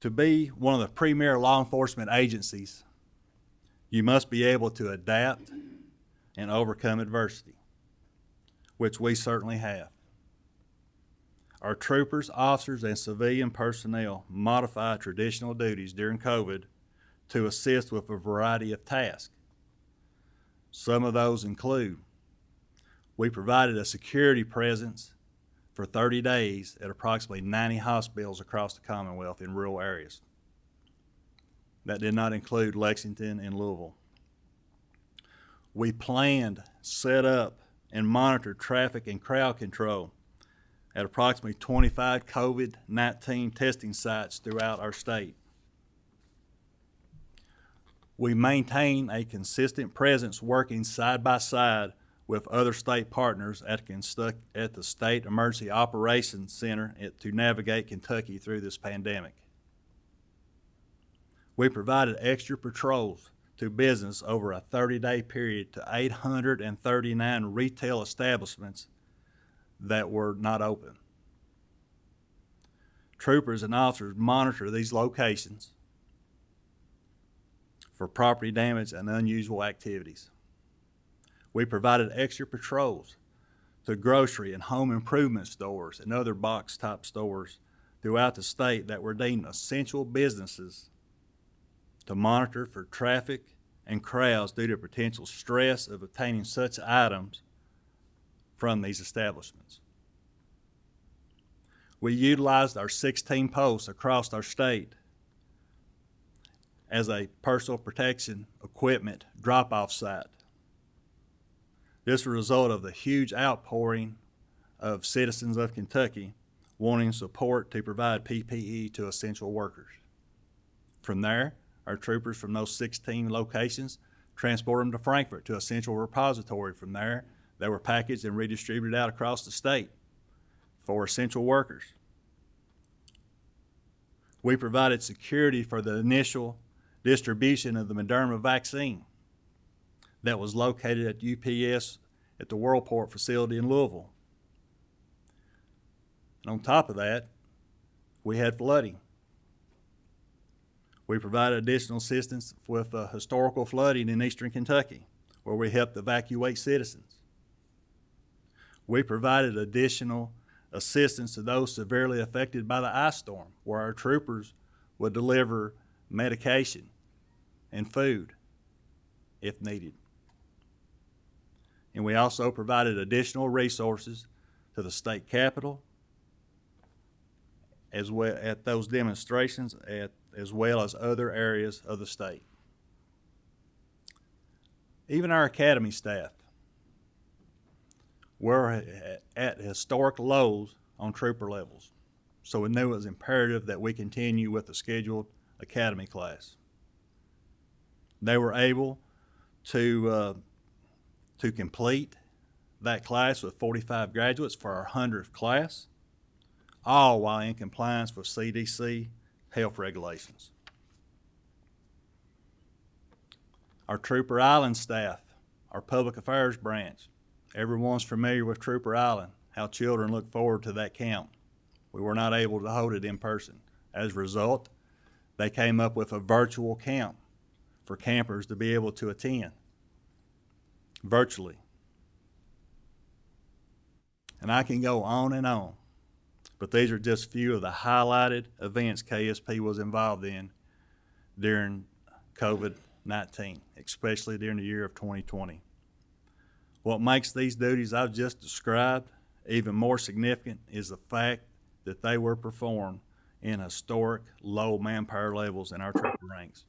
To be one of the premier law enforcement agencies, you must be able to adapt and overcome adversity, which we certainly have. Our troopers, officers, and civilian personnel modified traditional duties during COVID to assist with a variety of tasks. Some of those include, we provided a security presence for 30 days at approximately 90 hospitals across the Commonwealth in rural areas. That did not include Lexington and Louisville. We planned, set up, and monitored traffic and crowd control at approximately 25 COVID-19 testing sites throughout our state. We maintain a consistent presence working side by side with other state partners at the State Emergency Operations Center to navigate Kentucky through this pandemic. We provided extra patrols to business over a 30-day period to 839 retail establishments that were not open. Troopers and officers monitor these locations for property damage and unusual activities. We provided extra patrols to grocery and home improvement stores and other box-type stores throughout the state that were deemed essential businesses to monitor for traffic and crowds due to potential stress of obtaining such items from these establishments. We utilized our 16 posts across our state as a personal protection equipment drop-off site. This is a result of the huge outpouring of citizens of Kentucky wanting support to provide PPE to essential workers. From there, our troopers from those 16 locations transported them to Frankfort to a central repository. From there, they were packaged and redistributed out across the state for essential workers. We provided security for the initial distribution of the Moderna vaccine that was located at UPS at the Worldport facility in Louisville. And on top of that, we had flooding. We provided additional assistance with historical flooding in eastern Kentucky, where we helped evacuate citizens. We provided additional assistance to those severely affected by the ice storm, where our troopers would deliver medication and food if needed. And we also provided additional resources to the state capitol, as well at those demonstrations, as well as other areas of the state. Even our academy staff were at historic lows on trooper levels, so we knew it was imperative that we continue with the scheduled academy class. They were able to complete that class with 45 graduates for our 100th class, all while in compliance with CDC health regulations. Our Trooper Island staff, our public affairs branch, everyone's familiar with Trooper Island, how children look forward to that camp. We were not able to hold it in person. As a result, they came up with a virtual camp for campers to be able to attend virtually. And I can go on, but these are just a few of the highlighted events KSP was involved in during COVID-19, especially during the year of 2020. What makes these duties I've just described even more significant is the fact that they were performed in historic low manpower levels in our trooper ranks.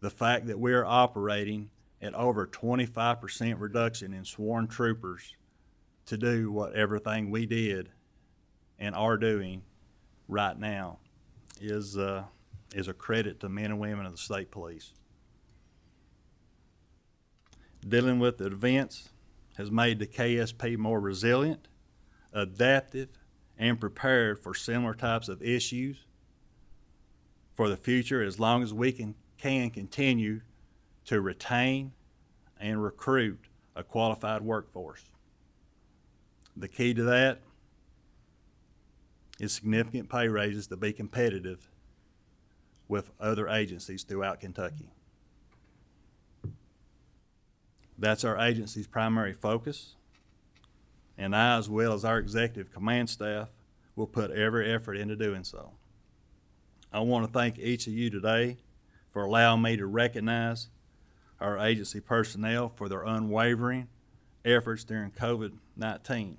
The fact that we are operating at over 25% reduction in sworn troopers to do what everything we did and are doing right now is a credit to men and women of the state police. Dealing with the events has made the KSP more resilient, adaptive, and prepared for similar types of issues for the future, as long as we can continue to retain and recruit a qualified workforce. The key to that is significant pay raises to be competitive with other agencies throughout Kentucky. That's our agency's primary focus, and I, as well as our executive command staff, will put every effort into doing so. I want to thank each of you today for allowing me to recognize our agency personnel for their unwavering efforts during COVID-19.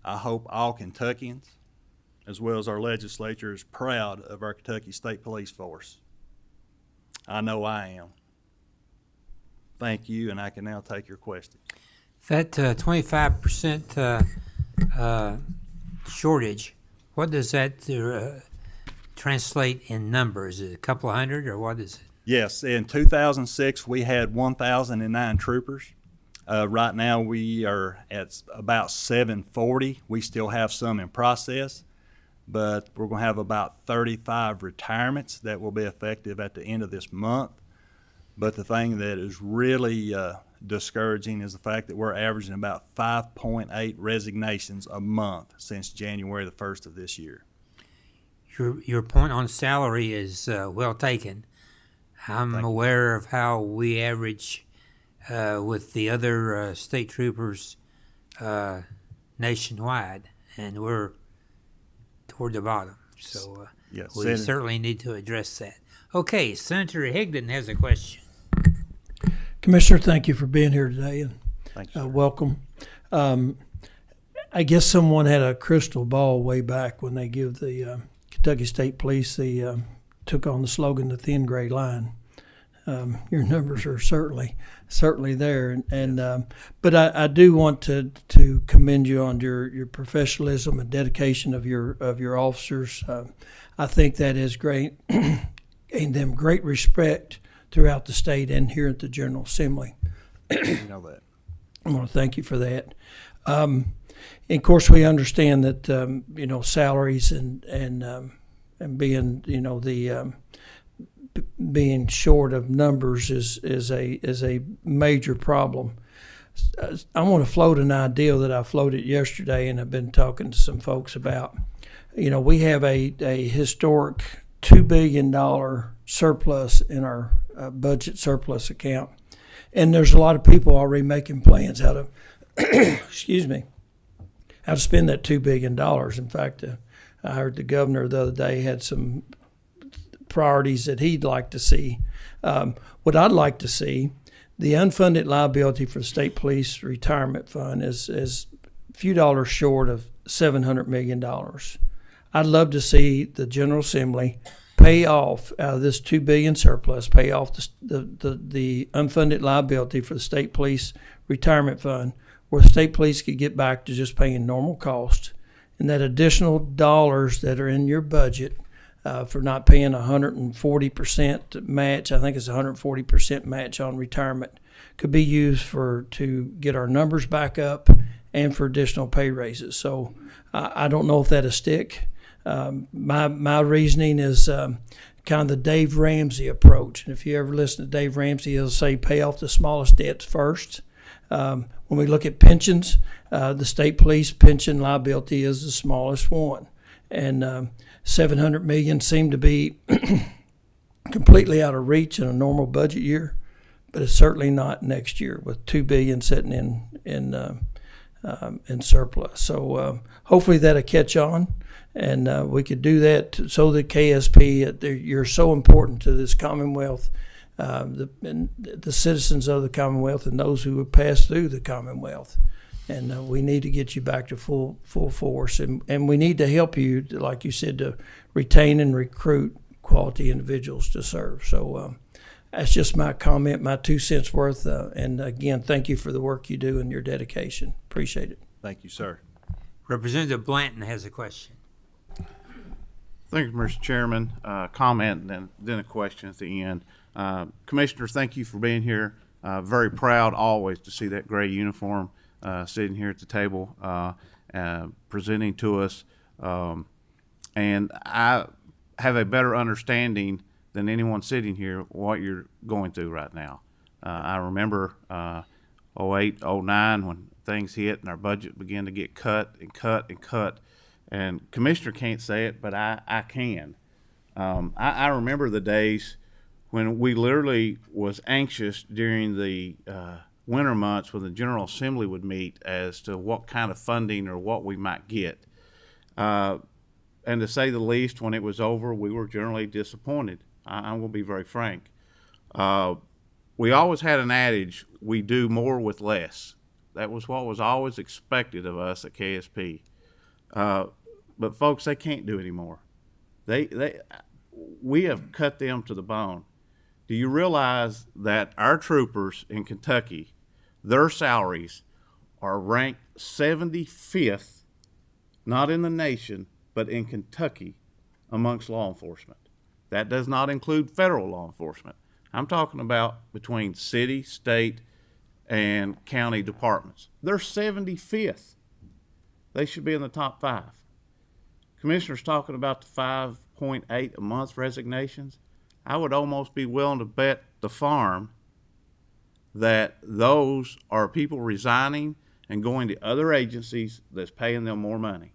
I hope all Kentuckians, as well as our legislature, is proud of our Kentucky State Police Force. I know I am. Thank you, and I can now take your questions. That 25% shortage, what does that translate in numbers? Is it a couple of hundred, or what is it? Yes, in 2006 we had 1,009 troopers. Right now we are at about 740. We still have some in process, but we're going to have about 35 retirements that will be effective at the end of this month. But the thing that is really discouraging is the fact that we're averaging about 5.8 resignations a month since January the 1st of this year. Your point on salary is well taken. I'm aware of how we average with the other state troopers nationwide, and we're toward the bottom. So yes, we certainly need to address that. Okay, Senator Higdon has a question. Commissioner, thank you for being here today. And Thank you, sir. Welcome. I guess someone had a crystal ball way back when they give the Kentucky State Police took on the slogan, "The Thin Gray Line." Your numbers are certainly there, but I do want to commend you on your professionalism and dedication of your officers. I think that has gained them great respect throughout the state and here at the General Assembly. You know that. I want to thank you for that. And of course, we understand that salaries and being being short of numbers is a major problem. I want to float an idea that I floated yesterday, and I've been talking to some folks about. We have a historic $2 billion surplus in our budget surplus account, and there's a lot of people already making plans how to how to spend that $2 billion. In fact, I heard the governor the other day had some priorities that he'd like to see. What I'd like to see, the unfunded liability for the state police retirement fund is a few dollars short of $700 million. I'd love to see the General Assembly pay off out of this $2 billion surplus, pay off the unfunded liability for the state police retirement fund, where the state police could get back to just paying normal cost, and that additional dollars that are in your budget for not paying 140% match, I think it's 140% match on retirement, could be used to get our numbers back up and for additional pay raises. So I don't know if that'll stick. My reasoning is kind of the Dave Ramsey approach. And if you ever listen to Dave Ramsey, he'll say pay off the smallest debts first. When we look at pensions, the state police pension liability is the smallest one. And $700 million seemed to be completely out of reach in a normal budget year, but it's certainly not next year with $2 billion sitting in surplus. So hopefully that'll catch on, and we could do that so that KSP, you're so important to this Commonwealth, the citizens of the Commonwealth and those who have passed through the Commonwealth. And we need to get you back to full force, and we need to help you, like you said, to retain and recruit quality individuals to serve. So that's just my comment, my 2 cents worth. And again, thank you for the work you do and your dedication. Appreciate it. Thank you, sir. Representative Blanton has a question. Thank you, Mr. Chairman. Comment and then a question at the end. Commissioner, thank you for being here. Very proud always to see that gray uniform sitting here at the table presenting to us. And I have a better understanding than anyone sitting here what you're going through right now. I remember 08, 09 when things hit and our budget began to get cut and cut and cut. And Commissioner can't say it, but I can. I remember the days when we literally was anxious during the winter months when the General Assembly would meet as to what kind of funding or what we might get. And to say the least, when it was over, we were generally disappointed. I'm going to be very frank. We always had an adage, we do more with less. That was what was always expected of us at KSP. But folks, they can't do anymore. We have cut them to the bone. Do you realize that our troopers in Kentucky, their salaries are ranked 75th, not in the nation, but in Kentucky amongst law enforcement? That does not include federal law enforcement. I'm talking about between city, state, and county departments. They're 75th. They should be in the top 5. Commissioner's talking about the 5.8 a month resignations. I would almost be willing to bet the farm that those are people resigning and going to other agencies that's paying them more money.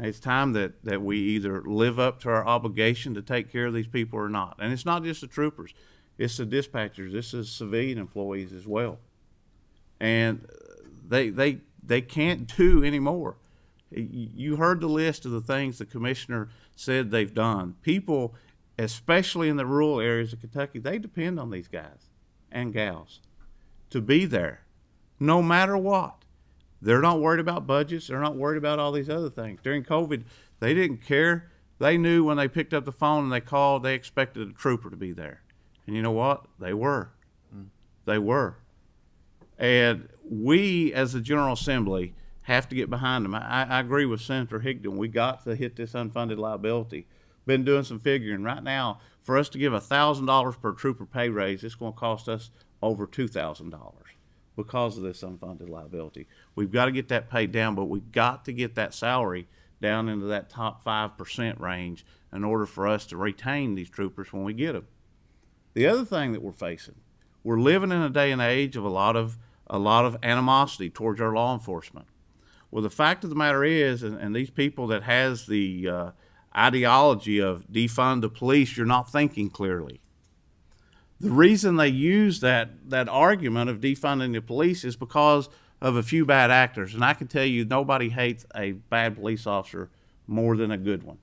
It's time that we either live up to our obligation to take care of these people or not. And it's not just the troopers. It's the dispatchers. This is civilian employees as well. And they can't do anymore. You heard the list of the things the commissioner said they've done. People, especially in the rural areas of Kentucky, they depend on these guys and gals. to be there, no matter what. They're not worried about budgets. They're not worried about all these other things. During COVID, they didn't care. They knew when they picked up the phone and they called, they expected a trooper to be there. And you know what? They were. They were. And we, as the General Assembly, have to get behind them. I agree with Senator Higdon. We got to hit this unfunded liability. Been doing some figuring. Right now, for us to give $1,000 per trooper pay raise, it's going to cost us over $2,000 because of this unfunded liability. We've got to get that paid down, but we've got to get that salary down into that top 5% range in order for us to retain these troopers when we get them. The other thing that we're facing, we're living in a day and age of a lot of animosity towards our law enforcement. Well, the fact of the matter is, and these people that has the ideology of defund the police, you're not thinking clearly. The reason they use that argument of defunding the police is because of a few bad actors. And I can tell you, nobody hates a bad police officer more than a good one.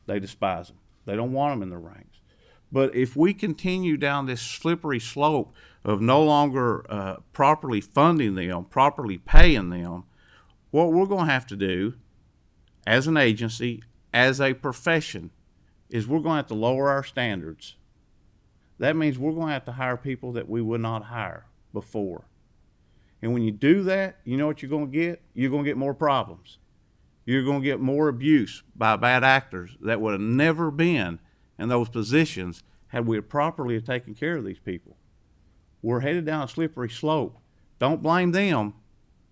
They despise them. They don't want them in their ranks. But if we continue down this slippery slope of no longer properly funding them, properly paying them, what we're going to have to do as an agency, as a profession, is we're going to have to lower our standards. That means we're going to have to hire people that we would not hire before. And when you do that, you know what you're going to get? You're going to get more problems. You're going to get more abuse by bad actors that would have never been in those positions had we properly taken care of these people. We're headed down a slippery slope. Don't blame them.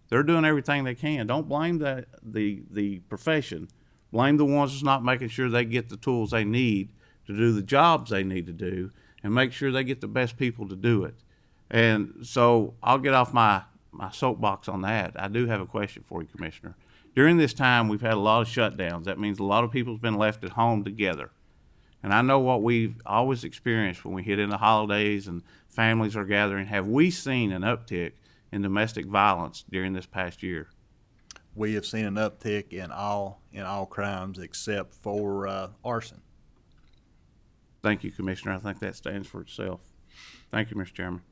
They're doing everything they can. Don't blame the profession. Blame the ones that's not making sure they get the tools they need to do the jobs they need to do, and make sure they get the best people to do it. And so I'll get off my soapbox on that. I do have a question for you, Commissioner. During this time, we've had a lot of shutdowns. That means a lot of people have been left at home together. And I know what we've always experienced when we hit in the holidays and families are gathering. Have we seen an uptick in domestic violence during this past year? We have seen an uptick in all crimes except for arson. Thank you, Commissioner. I think that stands for itself. Thank you, Mr. Chairman.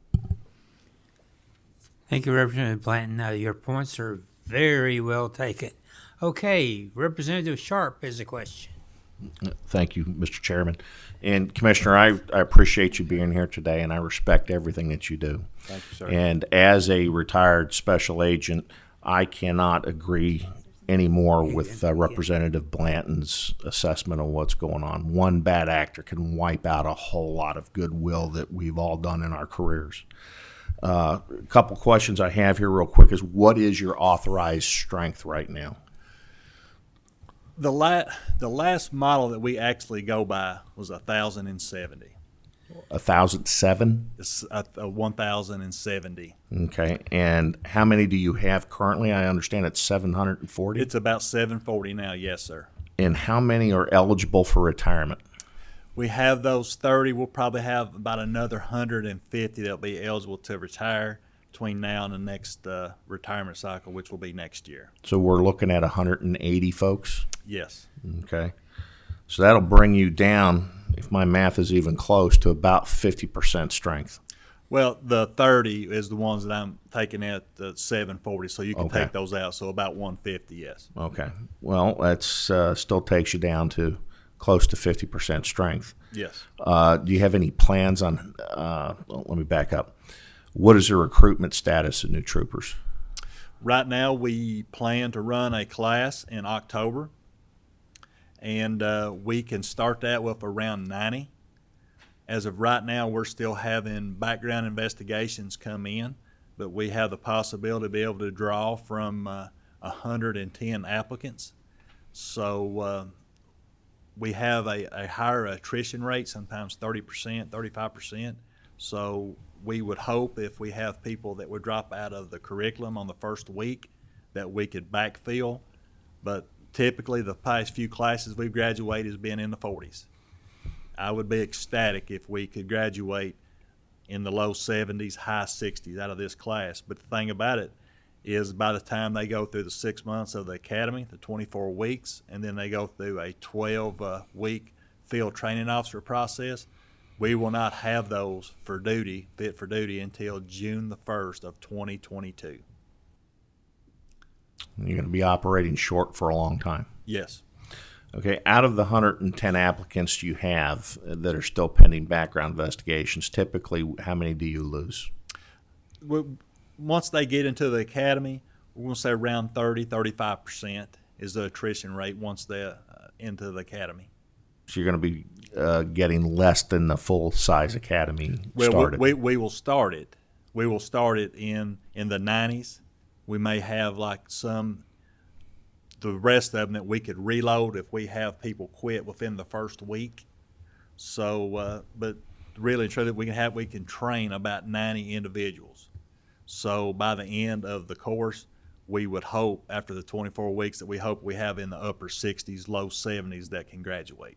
Thank you, Representative Blanton. Your points are very well taken. Okay, Representative Sharp has a question. Thank you, Mr. Chairman. And Commissioner, I appreciate you being here today, and I respect everything that you do. Thank you, sir. And as a retired special agent, I cannot agree anymore with Representative Blanton's assessment of what's going on. One bad actor can wipe out a whole lot of goodwill that we've all done in our careers. A couple questions I have here real quick is, what is your authorized strength right now? The last model that we actually go by was 1,070. 1,007? It's 1,070. Okay. And how many do you have currently? I understand it's 740? It's about 740 now, yes, sir. And how many are eligible for retirement? We have those 30. We'll probably have about another 150 that'll be eligible to retire between now and the next retirement cycle, which will be next year. So we're looking at 180 folks? Yes. Okay. So that'll bring you down, if my math is even close, to about 50% strength. Well, the 30 is the ones that I'm taking at the 740, so you can take those out. So about 150, yes. Okay. Well, that's still takes you down to close to 50% strength. Yes. Do you have any plans on, let me back up. What is the recruitment status of new troopers? Right now, we plan to run a class in October, and we can start that with around 90. As of right now, we're still having background investigations come in, but we have the possibility to be able to draw from 110 applicants. So we have a higher attrition rate, sometimes 30%, 35%. So we would hope if we have people that would drop out of the curriculum on the first week that we could backfill. But typically the past few classes we've graduated has been in the 40s. I would be ecstatic if we could graduate in the low 70s, high 60s out of this class. But the thing about it is by the time they go through the 6 months of the academy, the 24 weeks, and then they go through a 12-week field training officer process, We will not have those for duty, fit for duty, until June the 1st of 2022. You're going to be operating short for a long time. Yes. Okay, out of the 110 applicants you have that are still pending background investigations, typically how many do you lose? Once they get into the academy, we're going to say around 35% is the attrition rate once they're into the academy. So you're going to be getting less than the full-size academy started. We will start it. We will start it in the 90s. We may have like the rest of them that we could reload if we have people quit within the first week. So, but really, truly, we can train about 90 individuals. So by the end of the course, we would hope after the 24 weeks that we hope we have in the upper 60s, low 70s that can graduate.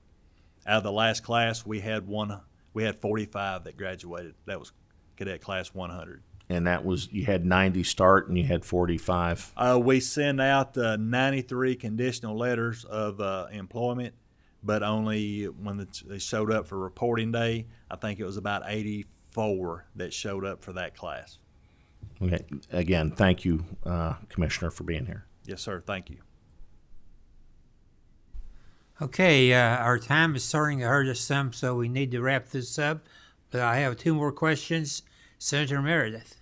Out of the last class, we had 45 that graduated. That was cadet class 100. And that was, you had 90 start and you had 45? We send out 93 conditional letters of employment, but only when they showed up for reporting day, I think it was about 84 that showed up for that class. Okay. Again, thank you, Commissioner, for being here. Yes, sir. Thank you. Okay, our time is starting to hurt us some, so we need to wrap this up. But I have two more questions. Senator Meredith.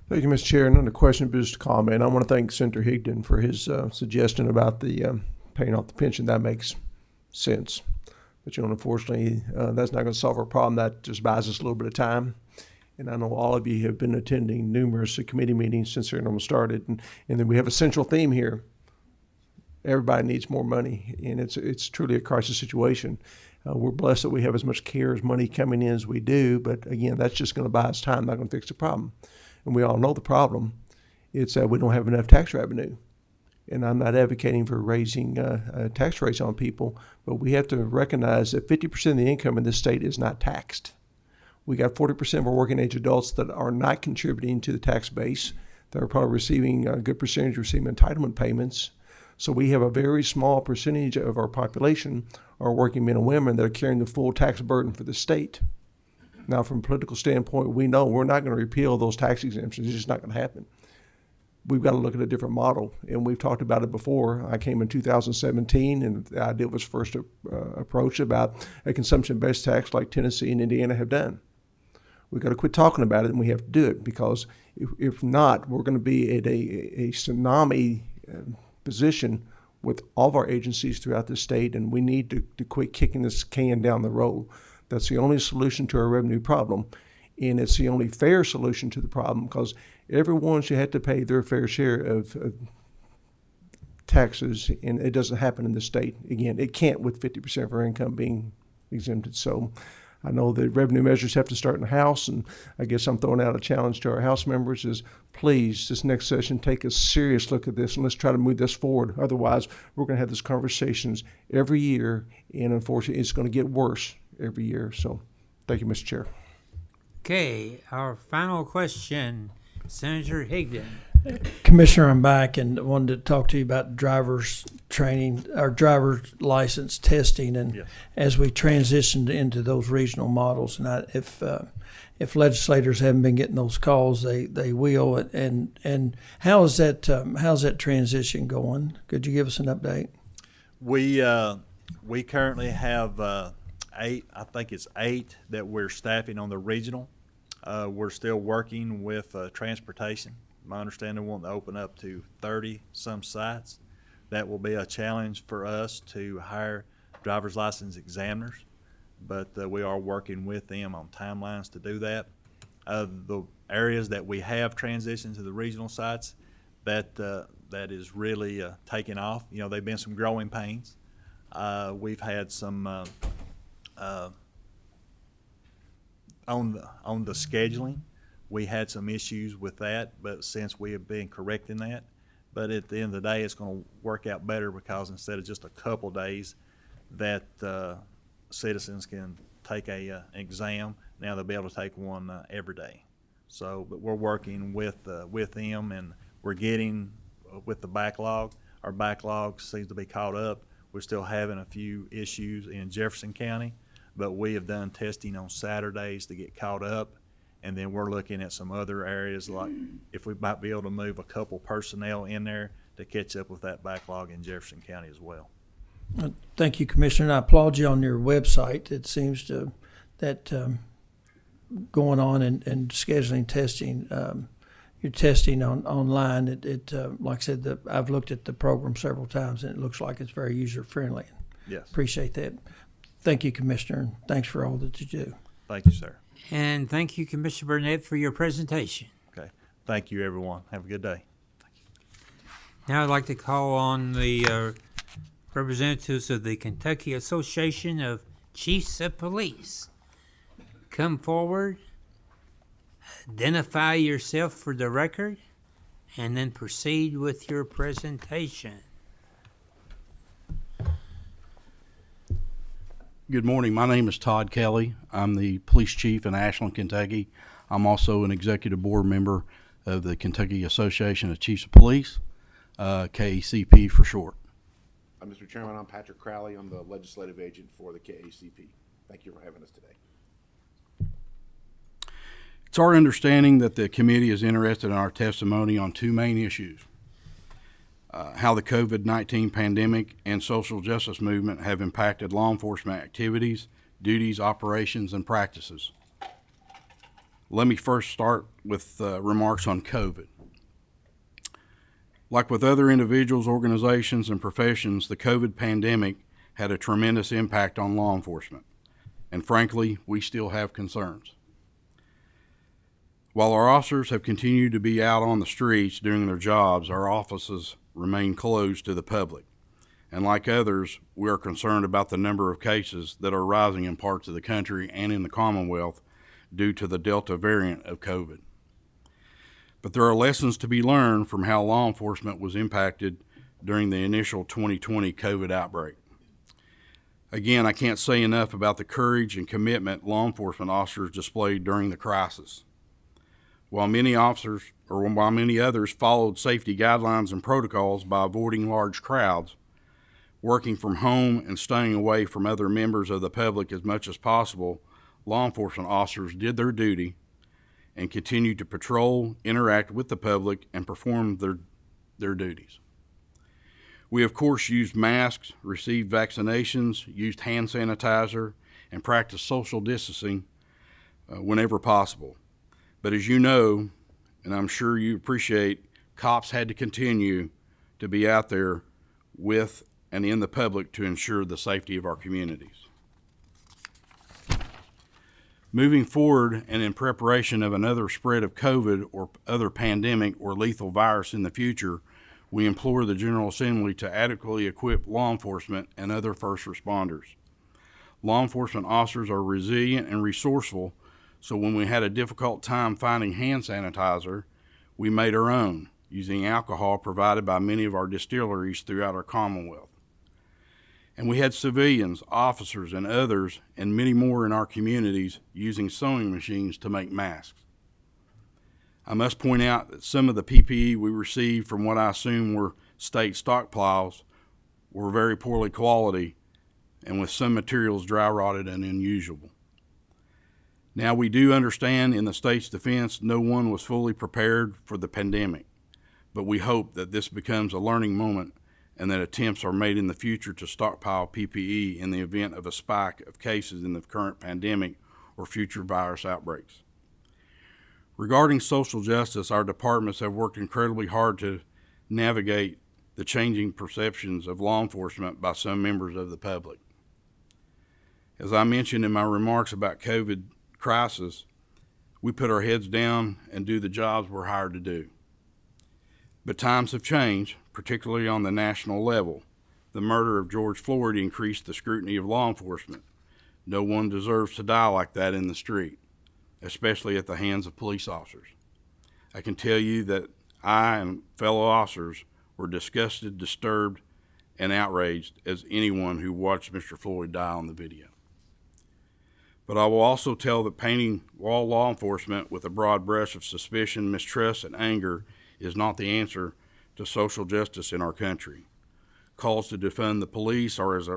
Thank you, Mr. Chair. Not a question, but just a comment. I want to thank Senator Higdon for his suggestion about the paying off the pension. That makes sense. But, unfortunately, that's not going to solve our problem. That just buys us a little bit of time. And I know all of you have been attending numerous committee meetings since the interim started. And then we have a central theme here. Everybody needs more money, and it's truly a crisis situation. We're blessed that we have as much care as money coming in as we do, but again, that's just going to buy us time, not going to fix the problem. And we all know the problem. It's that we don't have enough tax revenue. And I'm not advocating for raising tax rates on people, but we have to recognize that 50% of the income in this state is not taxed. We got 40% of our working age adults that are not contributing to the tax base. They're probably receiving a good percentage, receiving entitlement payments. So we have a very small percentage of our population are working men and women that are carrying the full tax burden for the state. Now, from a political standpoint, we know we're not going to repeal those tax exemptions. It's just not going to happen. We've got to look at a different model, and we've talked about it before. I came in 2017, and the idea was first approached about a consumption-based tax like Tennessee and Indiana have done. We've got to quit talking about it, and we have to do it, because if not, we're going to be at a tsunami position with all of our agencies throughout the state, and we need to quit kicking this can down the road. That's the only solution to our revenue problem, and it's the only fair solution to the problem, because everyone should have to pay their fair share of taxes, and it doesn't happen in the state. Again, it can't with 50% of our income being exempted. So I know that revenue measures have to start in the House, and I guess I'm throwing out a challenge to our House members is, please, this next session, take a serious look at this, and let's try to move this forward. Otherwise, we're going to have these conversations every year, and unfortunately, it's going to get worse every year. So thank you, Mr. Chair. Okay, our final question, Senator Higdon. Commissioner, I'm back and wanted to talk to you about driver's training, our driver's license testing, and yes, as we transitioned into those regional models. And if legislators haven't been getting those calls, they will. And how's that transition going? Could you give us an update? We currently have 8. I think it's 8 that we're staffing on the regional. We're still working with transportation. My understanding, we want to open up to 30 some sites. That will be a challenge for us to hire driver's license examiners, but we are working with them on timelines to do that. The areas that we have transitioned to the regional sites, that is really taking off. There've been some growing pains. We've had some on the scheduling. We had some issues with that, but since we have been correcting that, but at the end of the day, it's going to work out better, because instead of just a couple days that citizens can take an exam, now they'll be able to take one every day. So, but we're working with them, and we're getting with the backlog. Our backlog seems to be caught up. We're still having a few issues in Jefferson County, but we have done testing on Saturdays to get caught up. And then we're looking at some other areas, like if we might be able to move a couple personnel in there to catch up with that backlog in Jefferson County as well. Thank you, Commissioner. And I applaud you on your website. It seems to that going on and scheduling testing, your testing online. It like I said, I've looked at the program several times, and it looks like it's very user friendly. Yes. Appreciate that. Thank you, Commissioner, and thanks for all that you do. Thank you, sir. And thank you, Commissioner Burnett, for your presentation. Okay. Thank you, everyone. Have a good day. Now I'd like to call on the representatives of the Kentucky Association of Chiefs of Police. Come forward, identify yourself for the record, and then proceed with your presentation. Good morning. My name is Todd Kelly. I'm the police chief in Ashland, Kentucky. I'm also an executive board member of the Kentucky Association of Chiefs of Police, KACP for short. Mr. Chairman, I'm Patrick Crowley. I'm the legislative agent for the KACP. Thank you for having us today. It's our understanding that the committee is interested in our testimony on two main issues. How the COVID-19 pandemic and social justice movement have impacted law enforcement activities, duties, operations, and practices. Let me first start with remarks on COVID. Like with other individuals, organizations, and professions, the COVID pandemic had a tremendous impact on law enforcement, and frankly, we still have concerns. While our officers have continued to be out on the streets doing their jobs, our offices remain closed to the public. And like others, we are concerned about the number of cases that are rising in parts of the country and in the Commonwealth due to the Delta variant of COVID. But there are lessons to be learned from how law enforcement was impacted during the initial 2020 COVID outbreak. Again, I can't say enough about the courage and commitment law enforcement officers displayed during the crisis. While many others followed safety guidelines and protocols by avoiding large crowds, working from home and staying away from other members of the public as much as possible, law enforcement officers did their duty and continued to patrol, interact with the public, and perform their duties. We, of course, used masks, received vaccinations, used hand sanitizer, and practiced social distancing whenever possible. But as you know, and I'm sure you appreciate, cops had to continue to be out there with and in the public to ensure the safety of our communities. Moving forward and in preparation of another spread of COVID or other pandemic or lethal virus in the future, we implore the General Assembly to adequately equip law enforcement and other first responders. Law enforcement officers are resilient and resourceful, so when we had a difficult time finding hand sanitizer, we made our own, using alcohol provided by many of our distilleries throughout our Commonwealth. And we had civilians, officers, and others, and many more in our communities using sewing machines to make masks. I must point out that some of the PPE we received from what I assume were state stockpiles were very poorly quality, and with some materials dry rotted and unusable. Now, we do understand in the state's defense, no one was fully prepared for the pandemic, but we hope that this becomes a learning moment and that attempts are made in the future to stockpile PPE in the event of a spike of cases in the current pandemic or future virus outbreaks. Regarding social justice, our departments have worked incredibly hard to navigate the changing perceptions of law enforcement by some members of the public. As I mentioned in my remarks about COVID crisis, we put our heads down and do the jobs we're hired to do. But times have changed, particularly on the national level. The murder of George Floyd increased the scrutiny of law enforcement. No one deserves to die like that in the street, especially at the hands of police officers. I can tell you that I and fellow officers were disgusted, disturbed, and outraged as anyone who watched Mr. Floyd die on the video. But I will also tell that painting all law enforcement with a broad brush of suspicion, mistrust, and anger is not the answer to social justice in our country. Calls to defund the police are as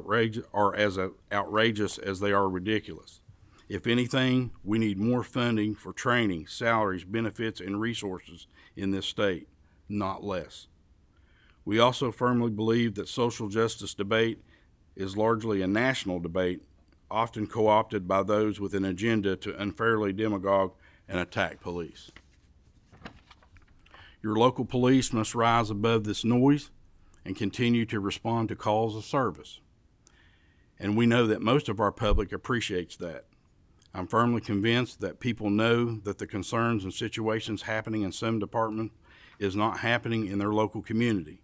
outrageous as they are ridiculous. If anything, we need more funding for training, salaries, benefits, and resources in this state, not less. We also firmly believe that social justice debate is largely a national debate, often co-opted by those with an agenda to unfairly demagogue and attack police. Your local police must rise above this noise and continue to respond to calls of service. And we know that most of our public appreciates that. I'm firmly convinced that people know that the concerns and situations happening in some department is not happening in their local community.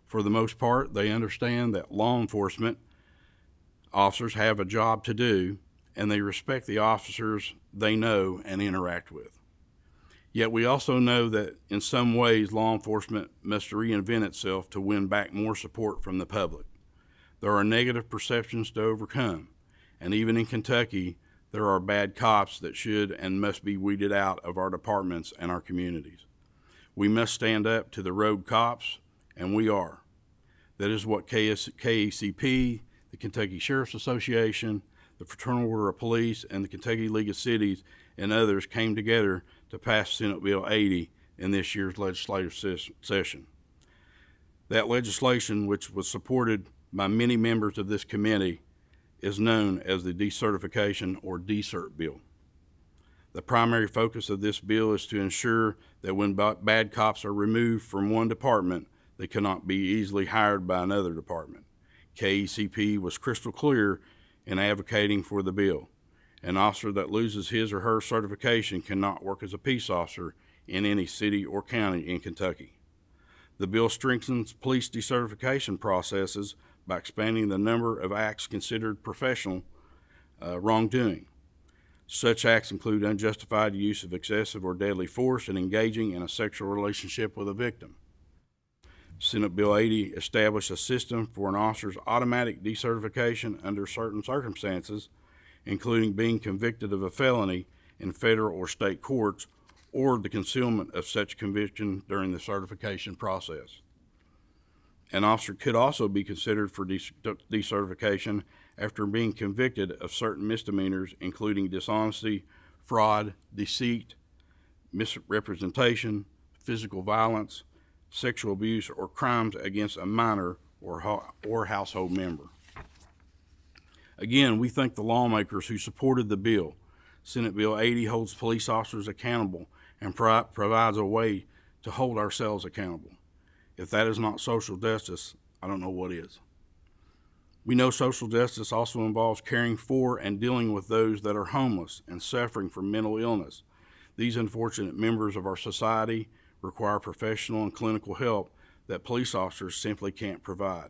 For the most part, they understand that law enforcement officers have a job to do, and they respect the officers they know and interact with. Yet we also know that in some ways law enforcement must reinvent itself to win back more support from the public. There are negative perceptions to overcome, and even in Kentucky, there are bad cops that should and must be weeded out of our departments and our communities. We must stand up to the rogue cops, and we are. That is what KACP, the Kentucky Sheriff's Association, the Fraternal Order of Police, and the Kentucky League of Cities and others came together to pass Senate Bill 80 in this year's legislative session. That legislation, which was supported by many members of this committee, is known as the Decertification or DCERT bill. The primary focus of this bill is to ensure that when bad cops are removed from one department, they cannot be easily hired by another department. KECP was crystal clear in advocating for the bill. An officer that loses his or her certification cannot work as a peace officer in any city or county in Kentucky. The bill strengthens police decertification processes by expanding the number of acts considered professional wrongdoing. Such acts include unjustified use of excessive or deadly force and engaging in a sexual relationship with a victim. Senate Bill 80 established a system for an officer's automatic decertification under certain circumstances, including being convicted of a felony in federal or state courts or the concealment of such conviction during the certification process. An officer could also be considered for decertification after being convicted of certain misdemeanors, including dishonesty, fraud, deceit, misrepresentation, physical violence, sexual abuse, or crimes against a minor or household member. Again, we thank the lawmakers who supported the bill. Senate Bill 80 holds police officers accountable and provides a way to hold ourselves accountable. If that is not social justice, I don't know what is. We know social justice also involves caring for and dealing with those that are homeless and suffering from mental illness. These unfortunate members of our society require professional and clinical help that police officers simply can't provide.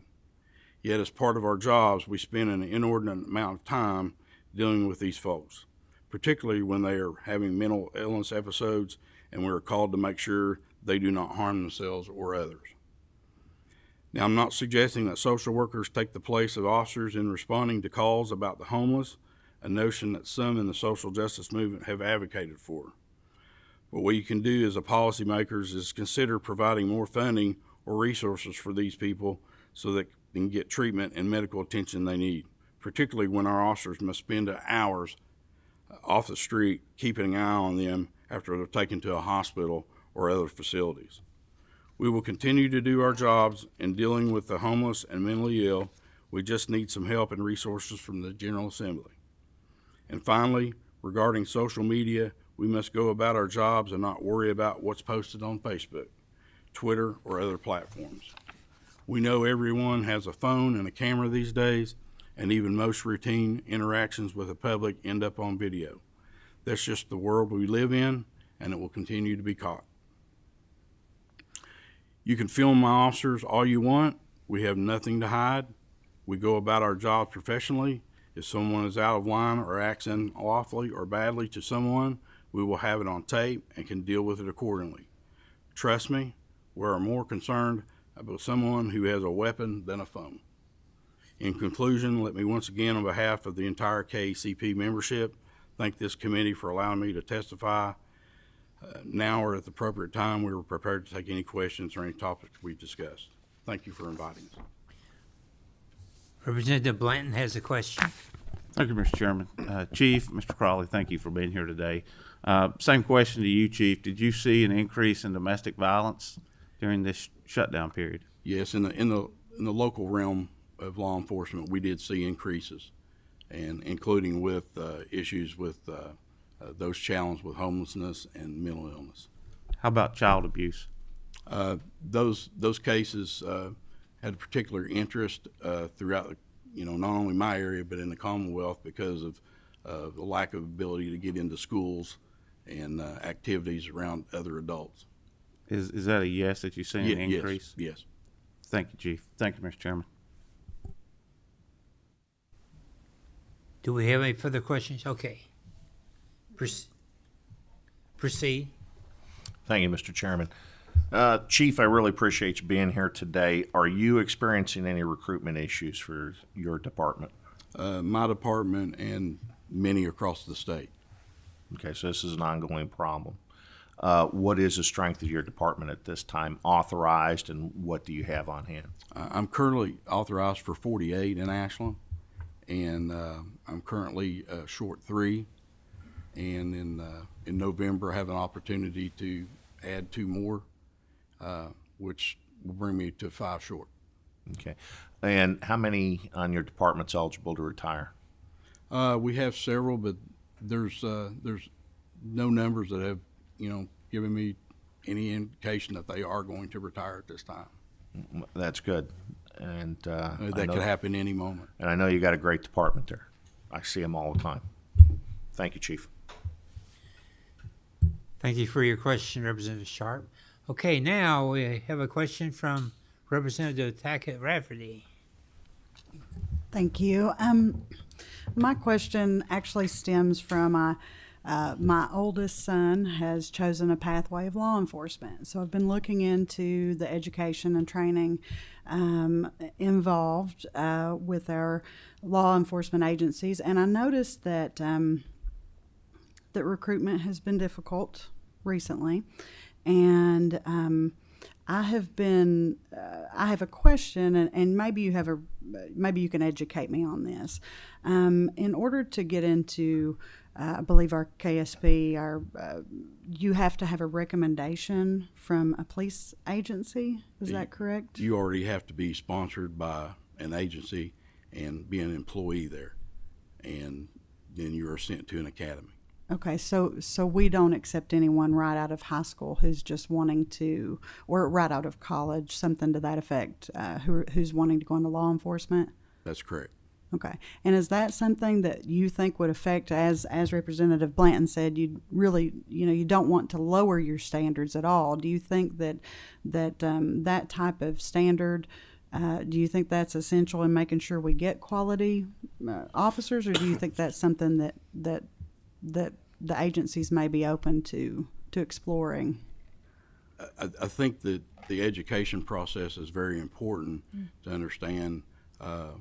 Yet as part of our jobs, we spend an inordinate amount of time dealing with these folks, particularly when they are having mental illness episodes and we are called to make sure they do not harm themselves or others. Now, I'm not suggesting that social workers take the place of officers in responding to calls about the homeless, a notion that some in the social justice movement have advocated for. But what you can do as a policymakers is consider providing more funding or resources for these people so that they can get treatment and medical attention they need, particularly when our officers must spend hours off the street keeping an eye on them after they're taken to a hospital or other facilities. We will continue to do our jobs in dealing with the homeless and mentally ill. We just need some help and resources from the General Assembly. And finally, regarding social media, we must go about our jobs and not worry about what's posted on Facebook, Twitter, or other platforms. We know everyone has a phone and a camera these days, and even most routine interactions with the public end up on video. That's just the world we live in, and it will continue to be caught. You can film my officers all you want. We have nothing to hide. We go about our jobs professionally. If someone is out of line or acts unlawfully or badly to someone, we will have it on tape and can deal with it accordingly. Trust me, we are more concerned about someone who has a weapon than a phone. In conclusion, let me once again, on behalf of the entire KECP membership, thank this committee for allowing me to testify. Now or at the appropriate time, we are prepared to take any questions or any topics we've discussed. Thank you for inviting us. Representative Blanton has a question. Thank you, Mr. Chairman. Chief, Mr. Crawley, thank you for being here today. Same question to you, Chief. Did you see an increase in domestic violence during this shutdown period? Yes, in the local realm of law enforcement, we did see increases, and including with issues with those challenged with homelessness and mental illness. How about child abuse? Those cases had a particular interest throughout, not only my area but in the Commonwealth because of the lack of ability to get into schools and activities around other adults. Is that a yes that you see an increase? Yes. Thank you, Chief. Thank you, Mr. Chairman. Do we have any further questions? Okay. Proceed. Thank you, Mr. Chairman. Chief, I really appreciate you being here today. Are you experiencing any recruitment issues for your department? My department and many across the state. Okay, so this is an ongoing problem. What is the strength of your department at this time, authorized, and what do you have on hand? I'm currently authorized for 48 in Ashland, and I'm currently short 3. And in November, I have an opportunity to add 2 more, which will bring me to 5 short. Okay. And how many on your department's eligible to retire? We have several, but there's no numbers that have, given me any indication that they are going to retire at this time. That's good. And that could happen any moment. And I know you got a great department there. I see them all the time. Thank you, Chief. Thank you for your question, Representative Sharp. Okay, now we have a question from Representative Tackett Rafferty. Thank you. My question actually stems from my oldest son has chosen a pathway of law enforcement. So I've been looking into the education and training involved with our law enforcement agencies, and I noticed that that recruitment has been difficult recently, and I have a question, and maybe you can educate me on this. In order to get into, I believe our KSP, you have to have a recommendation from a police agency. Is that correct? You already have to be sponsored by an agency and be an employee there, and then you are sent to an academy. Okay, so we don't accept anyone right out of high school who's just wanting to, or right out of college, something to that effect, who's wanting to go into law enforcement? That's correct. Okay, and is that something that you think would affect, as Representative Blanton said, you really, you don't want to lower your standards at all. Do you think that that type of standard, do you think that's essential in making sure we get quality officers, or do you think that's something that the agencies may be open to exploring? I think that the education process is very important to understand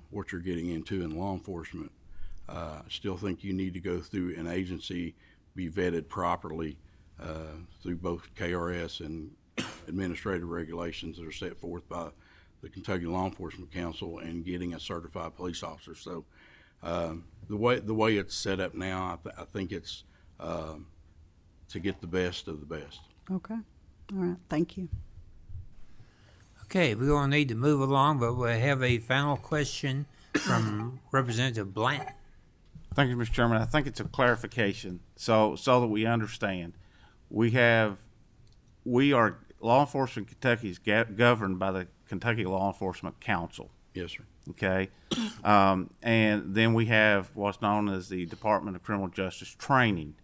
what you're getting into in law enforcement. I still think you need to go through an agency, be vetted properly through both KRS and administrative regulations that are set forth by the Kentucky Law Enforcement Council, and getting a certified police officer. So the way it's set up now, I think it's to get the best of the best. Okay. All right. Thank you. Okay, we're going to need to move along, but we'll have a final question from Representative Blanton. Thank you, Mr. Chairman. I think it's a clarification, so that we understand. Law enforcement in Kentucky is governed by the Kentucky Law Enforcement Council. Yes, sir. Okay, and then we have what's known as the Department of Criminal Justice Training.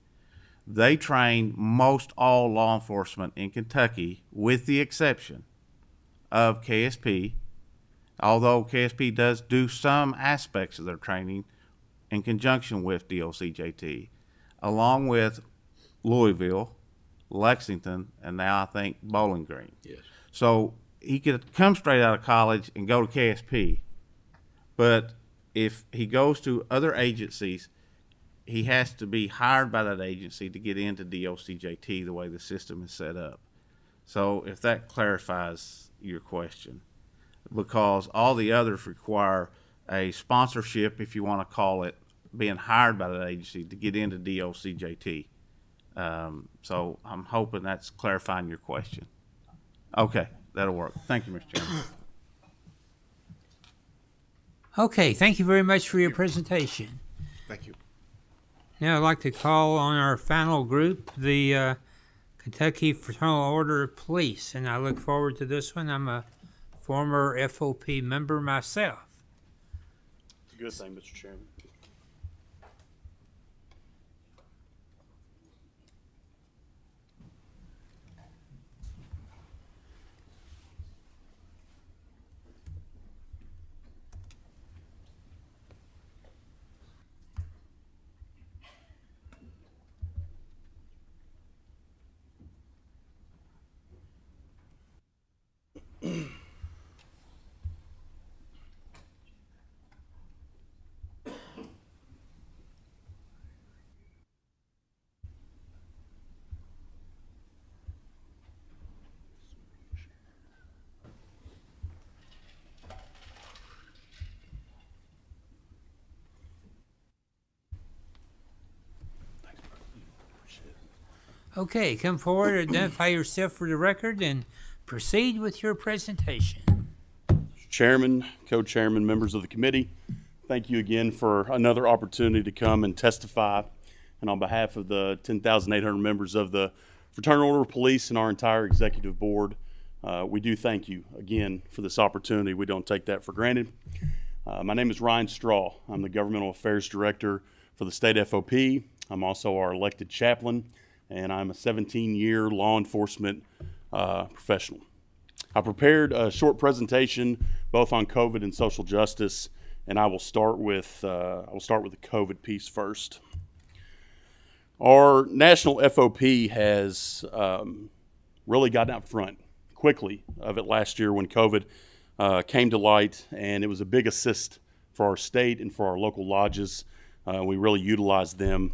They train most all law enforcement in Kentucky, with the exception of KSP, although KSP does do some aspects of their training in conjunction with DOCJT, along with Louisville, Lexington, and now I think Bowling Green. Yes. So he could come straight out of college and go to KSP, but if he goes to other agencies, he has to be hired by that agency to get into DOCJT the way the system is set up. So if that clarifies your question, because all the others require a sponsorship, if you want to call it, being hired by that agency to get into DOCJT. So I'm hoping that's clarifying your question. Okay, that'll work. Thank you, Mr. Chairman. Okay, thank you very much for your presentation. Thank you. Now I'd like to call on our final group, the Kentucky Fraternal Order of Police, and I look forward to this one. I'm a former FOP member myself. It's a good thing, Mr. Chairman. Okay, come forward, identify yourself for the record, and proceed with your presentation. Chairman, co-chairman, members of the committee, thank you again for another opportunity to come and testify. And on behalf of the 10,800 members of the Fraternal Order of Police and our entire executive board, we do thank you again for this opportunity. We don't take that for granted. My name is Ryan Straw. I'm the Governmental Affairs Director for the state FOP. I'm also our elected chaplain, and I'm a 17-year law enforcement professional. I prepared a short presentation both on COVID and social justice, and I will start with the COVID piece first. Our national FOP has really gotten out front quickly of it last year when COVID came to light, and it was a big assist for our state and for our local lodges. We really utilized them.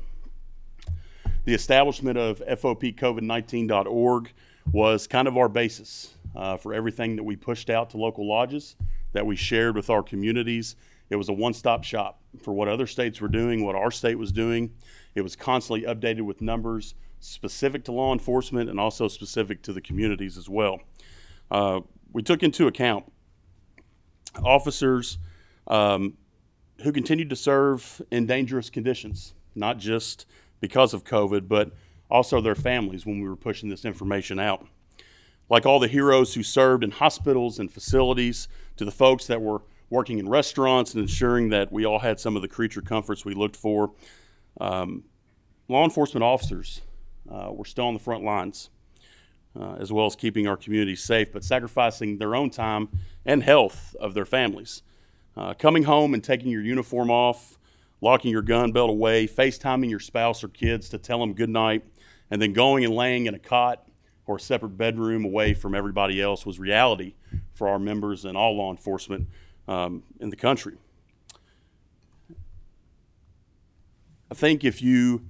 The establishment of FOPCovid19.org was kind of our basis for everything that we pushed out to local lodges, that we shared with our communities. It was a one-stop shop for what other states were doing, what our state was doing. It was constantly updated with numbers specific to law enforcement and also specific to the communities as well. We took into account officers who continued to serve in dangerous conditions, not just because of COVID, but also their families when we were pushing this information out. Like all the heroes who served in hospitals and facilities, to the folks that were working in restaurants and ensuring that we all had some of the creature comforts we looked for, law enforcement officers were still on the front lines, as well as keeping our communities safe, but sacrificing their own time and health of their families. Coming home and taking your uniform off, locking your gun belt away, FaceTiming your spouse or kids to tell them good night, and then going and laying in a cot or a separate bedroom away from everybody else was reality for our members and all law enforcement in the country. I think if you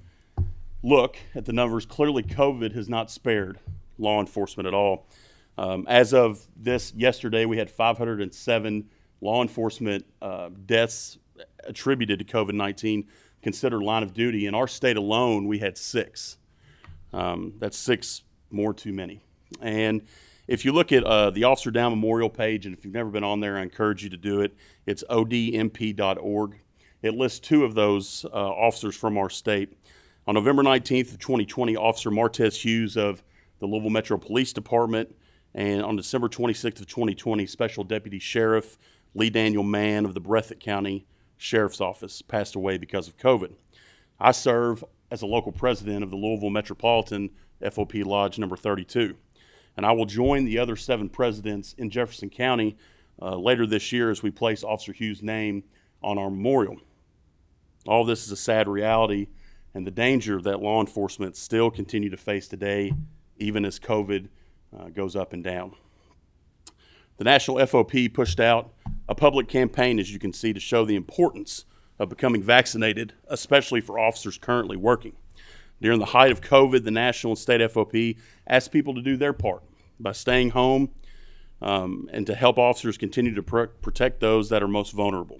look at the numbers, clearly COVID has not spared law enforcement at all. As of yesterday, we had 507 law enforcement deaths attributed to COVID-19 considered line of duty. In our state alone, we had 6. That's 6 more too many. And if you look at the Officer Down Memorial page, and if you've never been on there, I encourage you to do it. It's odmp.org. It lists 2 of those officers from our state. On November 19th of 2020, Officer Martez Hughes of the Louisville Metro Police Department, and on December 26th of 2020, Special Deputy Sheriff Lee Daniel Mann of the Breathitt County Sheriff's Office passed away because of COVID. I serve as a local president of the Louisville Metropolitan FOP Lodge number 32, and I will join the other 7 presidents in Jefferson County later this year as we place Officer Hughes' name on our memorial. All this is a sad reality and the danger that law enforcement still continue to face today, even as COVID goes up and down. The National FOP pushed out a public campaign, as you can see, to show the importance of becoming vaccinated, especially for officers currently working. During the height of COVID, the National and State FOP asked people to do their part by staying home and to help officers continue to protect those that are most vulnerable.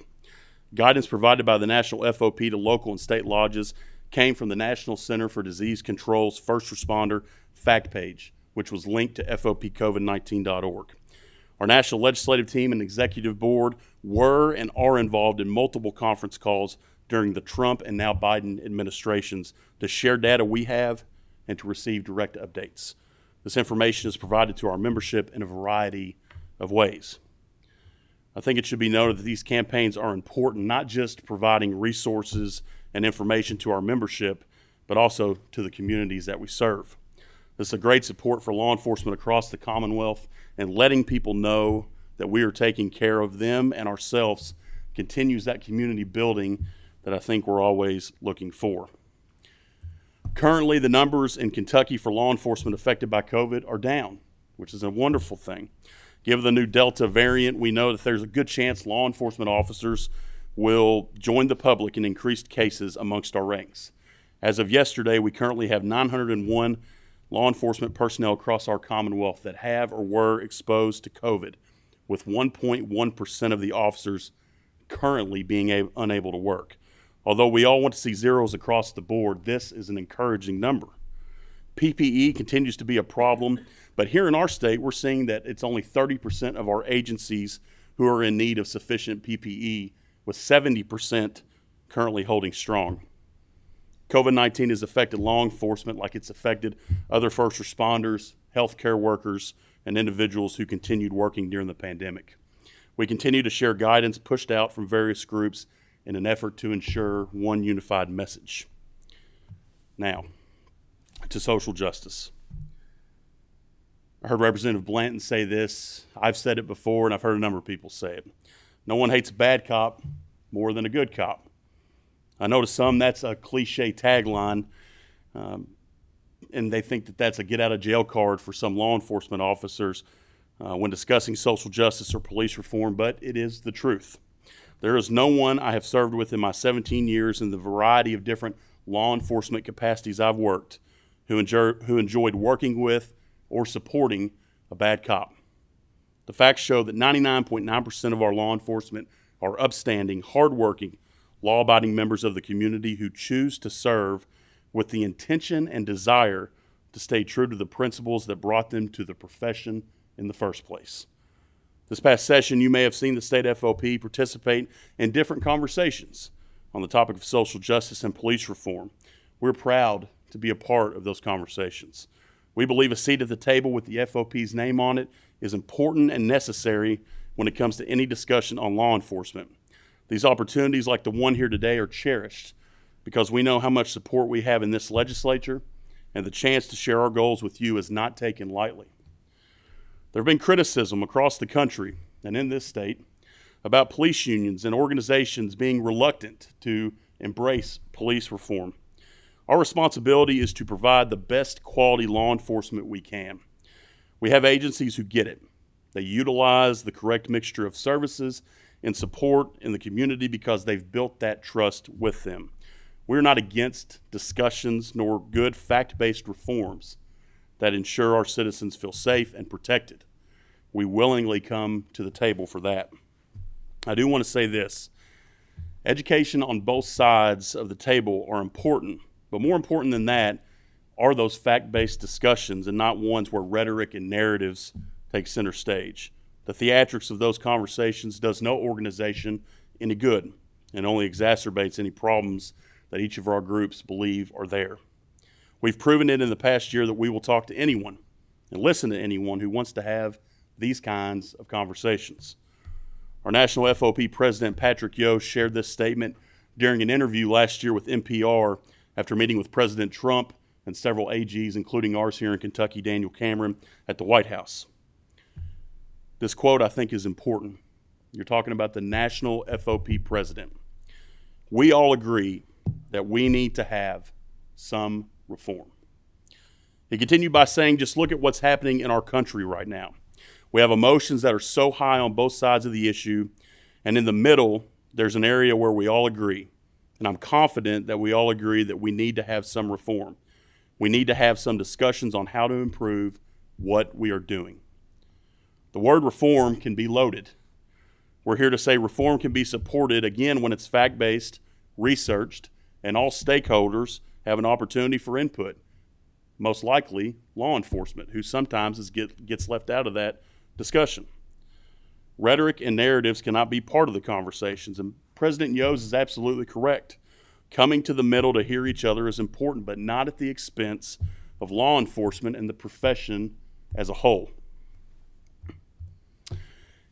Guidance provided by the National FOP to local and state lodges came from the National Center for Disease Control's First Responder fact page, which was linked to FOPCovid19.org. Our national legislative team and executive board were and are involved in multiple conference calls during the Trump and now Biden administrations to share data we have and to receive direct updates. This information is provided to our membership in a variety of ways. I think it should be noted that these campaigns are important, not just providing resources and information to our membership, but also to the communities that we serve. This is a great support for law enforcement across the Commonwealth, and letting people know that we are taking care of them and ourselves continues that community building that I think we're always looking for. Currently, the numbers in Kentucky for law enforcement affected by COVID are down, which is a wonderful thing. Given the new Delta variant, we know that there's a good chance law enforcement officers will join the public in increased cases amongst our ranks. As of yesterday, we currently have 901 law enforcement personnel across our Commonwealth that have or were exposed to COVID, with 1.1% of the officers currently being unable to work. Although we all want to see zeros across the board, this is an encouraging number. PPE continues to be a problem, but here in our state, we're seeing that it's only 30% of our agencies who are in need of sufficient PPE, with 70% currently holding strong. COVID-19 has affected law enforcement like it's affected other first responders, healthcare workers, and individuals who continued working during the pandemic. We continue to share guidance pushed out from various groups in an effort to ensure one unified message. Now, to social justice. I heard Representative Blanton say this. I've said it before, and I've heard a number of people say it. No one hates a bad cop more than a good cop. I know to some that's a cliche tagline, and they think that that's a get-out-of-jail card for some law enforcement officers when discussing social justice or police reform, but it is the truth. There is no one I have served with in my 17 years in the variety of different law enforcement capacities I've worked who enjoyed working with or supporting a bad cop. The facts show that 99.9% of our law enforcement are upstanding, hardworking, law-abiding members of the community who choose to serve with the intention and desire to stay true to the principles that brought them to the profession in the first place. This past session, you may have seen the state FOP participate in different conversations on the topic of social justice and police reform. We're proud to be a part of those conversations. We believe a seat at the table with the FOP's name on it is important and necessary when it comes to any discussion on law enforcement. These opportunities, like the one here today, are cherished because we know how much support we have in this legislature, and the chance to share our goals with you is not taken lightly. There have been criticism across the country and in this state about police unions and organizations being reluctant to embrace police reform. Our responsibility is to provide the best quality law enforcement we can. We have agencies who get it. They utilize the correct mixture of services and support in the community because they've built that trust with them. We're not against discussions nor good fact-based reforms that ensure our citizens feel safe and protected. We willingly come to the table for that. I do want to say this. Education on both sides of the table are important, but more important than that are those fact-based discussions and not ones where rhetoric and narratives take center stage. The theatrics of those conversations does no organization any good and only exacerbates any problems that each of our groups believe are there. We've proven it in the past year that we will talk to anyone and listen to anyone who wants to have these kinds of conversations. Our National FOP President Patrick Yo shared this statement during an interview last year with NPR after meeting with President Trump and several AGs, including ours here in Kentucky, Daniel Cameron, at the White House. This quote, I think, is important. You're talking about the National FOP President. We all agree that we need to have some reform. He continued by saying, just look at what's happening in our country right now. We have emotions that are so high on both sides of the issue, and in the middle, there's an area where we all agree. And I'm confident that we all agree that we need to have some reform. We need to have some discussions on how to improve what we are doing. The word reform can be loaded. We're here to say reform can be supported, again, when it's fact-based, researched, and all stakeholders have an opportunity for input. Most likely, law enforcement, who sometimes gets left out of that discussion. Rhetoric and narratives cannot be part of the conversations, and President Yost is absolutely correct. Coming to the middle to hear each other is important, but not at the expense of law enforcement and the profession as a whole.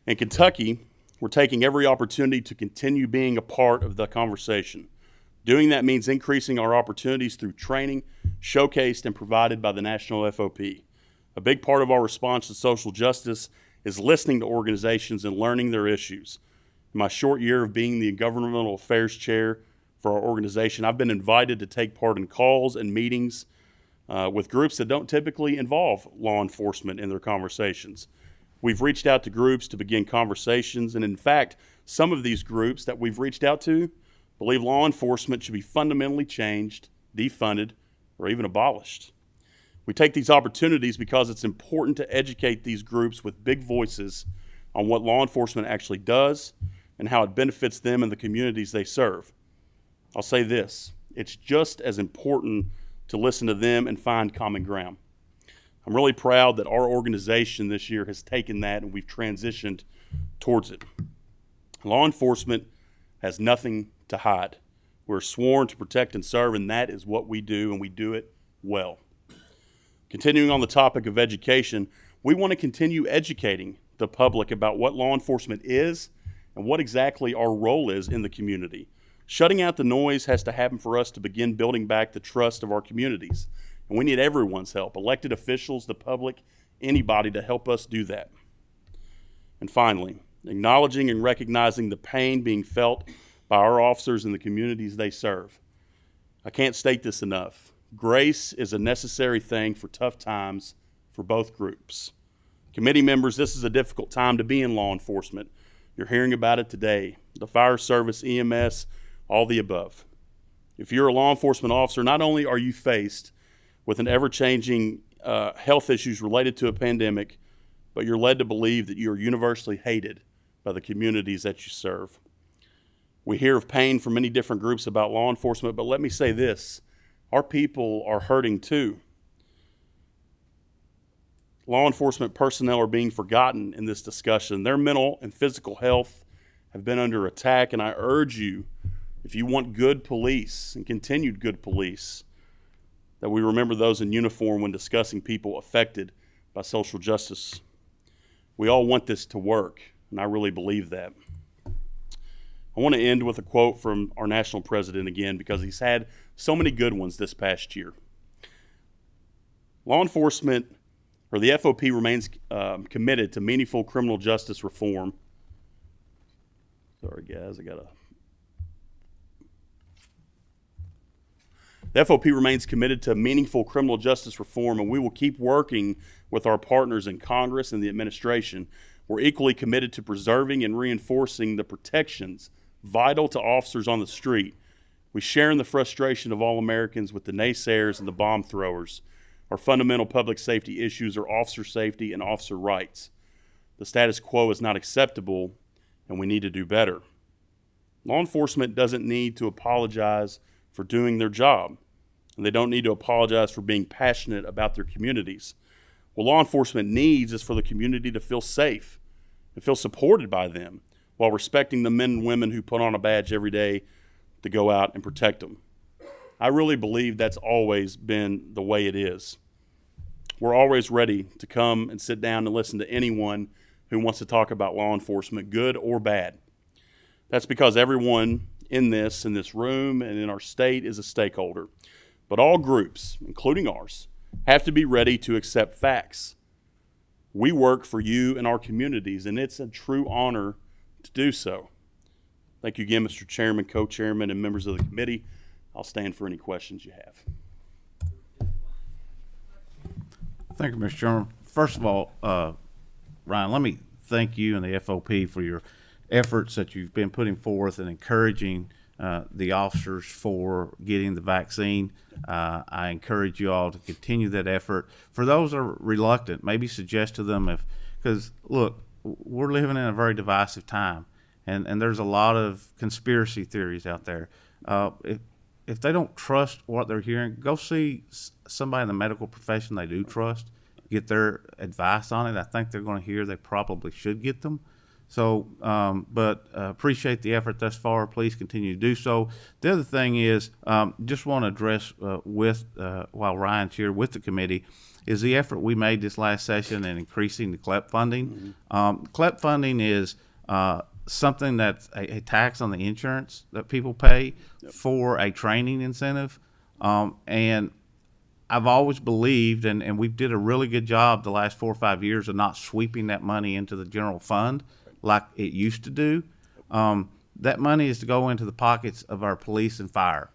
In Kentucky, we're taking every opportunity to continue being a part of the conversation. Doing that means increasing our opportunities through training, showcased and provided by the National FOP. A big part of our response to social justice is listening to organizations and learning their issues. In my short year of being the governmental affairs chair for our organization, I've been invited to take part in calls and meetings with groups that don't typically involve law enforcement in their conversations. We've reached out to groups to begin conversations, and in fact, some of these groups that we've reached out to believe law enforcement should be fundamentally changed, defunded, or even abolished. We take these opportunities because it's important to educate these groups with big voices on what law enforcement actually does and how it benefits them and the communities they serve. I'll say this, it's just as important to listen to them and find common ground. I'm really proud that our organization this year has taken that and we've transitioned towards it. Law enforcement has nothing to hide. We're sworn to protect and serve, and that is what we do, and we do it well. Continuing on the topic of education, we want to continue educating the public about what law enforcement is and what exactly our role is in the community. Shutting out the noise has to happen for us to begin building back the trust of our communities. And we need everyone's help, elected officials, the public, anybody to help us do that. And finally, acknowledging and recognizing the pain being felt by our officers in the communities they serve. I can't state this enough. Grace is a necessary thing for tough times for both groups. Committee members, this is a difficult time to be in law enforcement. You're hearing about it today. The fire service, EMS, all the above. If you're a law enforcement officer, not only are you faced with an ever-changing health issues related to a pandemic, but you're led to believe that you are universally hated by the communities that you serve. We hear of pain from many different groups about law enforcement, but let me say this, our people are hurting too. Law enforcement personnel are being forgotten in this discussion. Their mental and physical health have been under attack, and I urge you, if you want good police and continued good police, that we remember those in uniform when discussing people affected by social justice. We all want this to work, and I really believe that. I want to end with a quote from our national president again, because he's had so many good ones this past year. Law enforcement, or the FOP, remains committed to meaningful criminal justice reform. Sorry, guys, The FOP remains committed to meaningful criminal justice reform, and we will keep working with our partners in Congress and the administration. We're equally committed to preserving and reinforcing the protections vital to officers on the street. We share in the frustration of all Americans with the naysayers and the bomb throwers. Our fundamental public safety issues are officer safety and officer rights. The status quo is not acceptable, and we need to do better. Law enforcement doesn't need to apologize for doing their job, and they don't need to apologize for being passionate about their communities. What law enforcement needs is for the community to feel safe and feel supported by them, while respecting the men and women who put on a badge every day to go out and protect them. I really believe that's always been the way it is. We're always ready to come and sit down and listen to anyone who wants to talk about law enforcement, good or bad. That's because everyone in this room and in our state is a stakeholder. But all groups, including ours, have to be ready to accept facts. We work for you and our communities, and it's a true honor to do so. Thank you again, Mr. Chairman, co-chairman, and members of the committee. I'll stand for any questions you have. Thank you, Mr. Chairman. First of all, Ryan, let me thank you and the FOP for your efforts that you've been putting forth and encouraging the officers for getting the vaccine. I encourage you all to continue that effort. For those that are reluctant, maybe suggest to them because look, we're living in a very divisive time, and there's a lot of conspiracy theories out there. If they don't trust what they're hearing, go see somebody in the medical profession they do trust, get their advice on it. I think they're going to hear they probably should get them. So, but appreciate the effort thus far. Please continue to do so. The other thing is, just want to address while Ryan's here with the committee, is the effort we made this last session in increasing the CLEP funding. CLEP funding is something that's a tax on the insurance that people pay for a training incentive. And I've always believed, and we did a really good job the last 4 or 5 years of not sweeping that money into the general fund like it used to do. That money is to go into the pockets of our police and fire.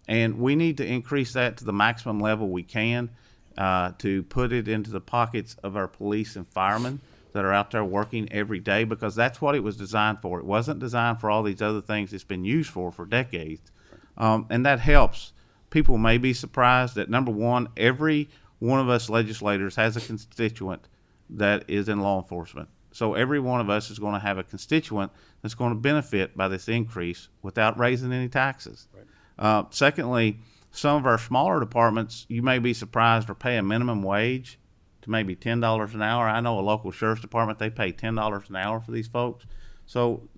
And we need to increase that to the maximum level we can to put it into the pockets of our police and firemen that are out there working every day, because that's what it was designed for. It wasn't designed for all these other things it's been used for decades. And that helps. People may be surprised that, number one, every one of us legislators has a constituent that is in law enforcement. So every one of us is going to have a constituent that's going to benefit by this increase without raising any taxes. Right. Secondly, some of our smaller departments, you may be surprised, are paying minimum wage to maybe $10 an hour. I know a local sheriff's department, they pay $10 an hour for these folks. So,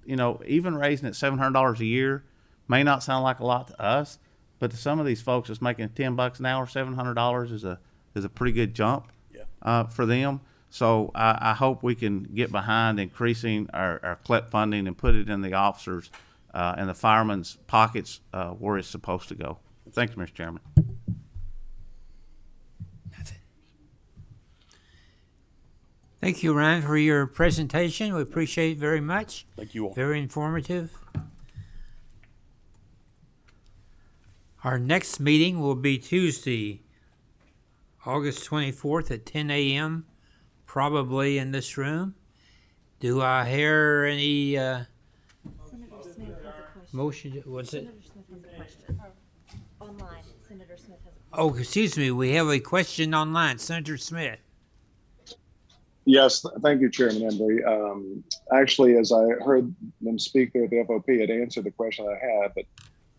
even raising it $700 a year may not sound like a lot to us, but to some of these folks that's making $10 an hour, $700 is a pretty good jump for them. So I hope we can get behind increasing our CLEP funding and put it in the officers' and the firemen's pockets where it's supposed to go. Thank you, Mr. Chairman. Thank you, Ryan, for your presentation. We appreciate it very much. Thank you all. Very informative. Our next meeting will be Tuesday, August 24th at 10 a.m., probably in this room. Do I hear any Senator Smith has a question. motion? What's it? Senator Smith has a question. Online, Senator Smith has a question. Oh, excuse me. We have a question online. Senator Smith. Yes, thank you, Chairman Embry. Actually, as I heard them speak there at the FOP, it answered the question I had, but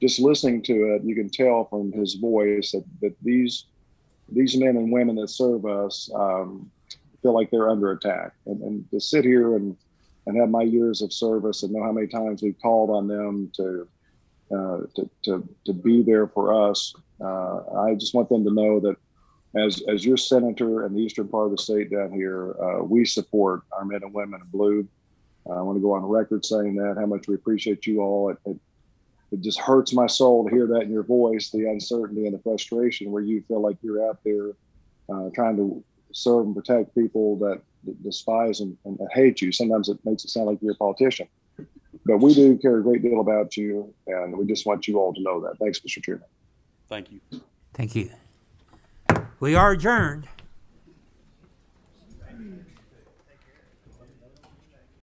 just listening to it, you can tell from his voice that these men and women that serve us feel like they're under attack. And to sit here and have my years of service and know how many times we've called on them to be there for us, I just want them to know that as your senator in the eastern part of the state down here, we support our men and women in blue. I want to go on record saying that, how much we appreciate you all. It just hurts my soul to hear that in your voice, the uncertainty and the frustration where you feel like you're out there trying to serve and protect people that despise and hate you. Sometimes it makes it sound like you're a politician. But we do care a great deal about you, and we just want you all to know that. Thanks, Mr. Chairman. Thank you. Thank you. We are adjourned.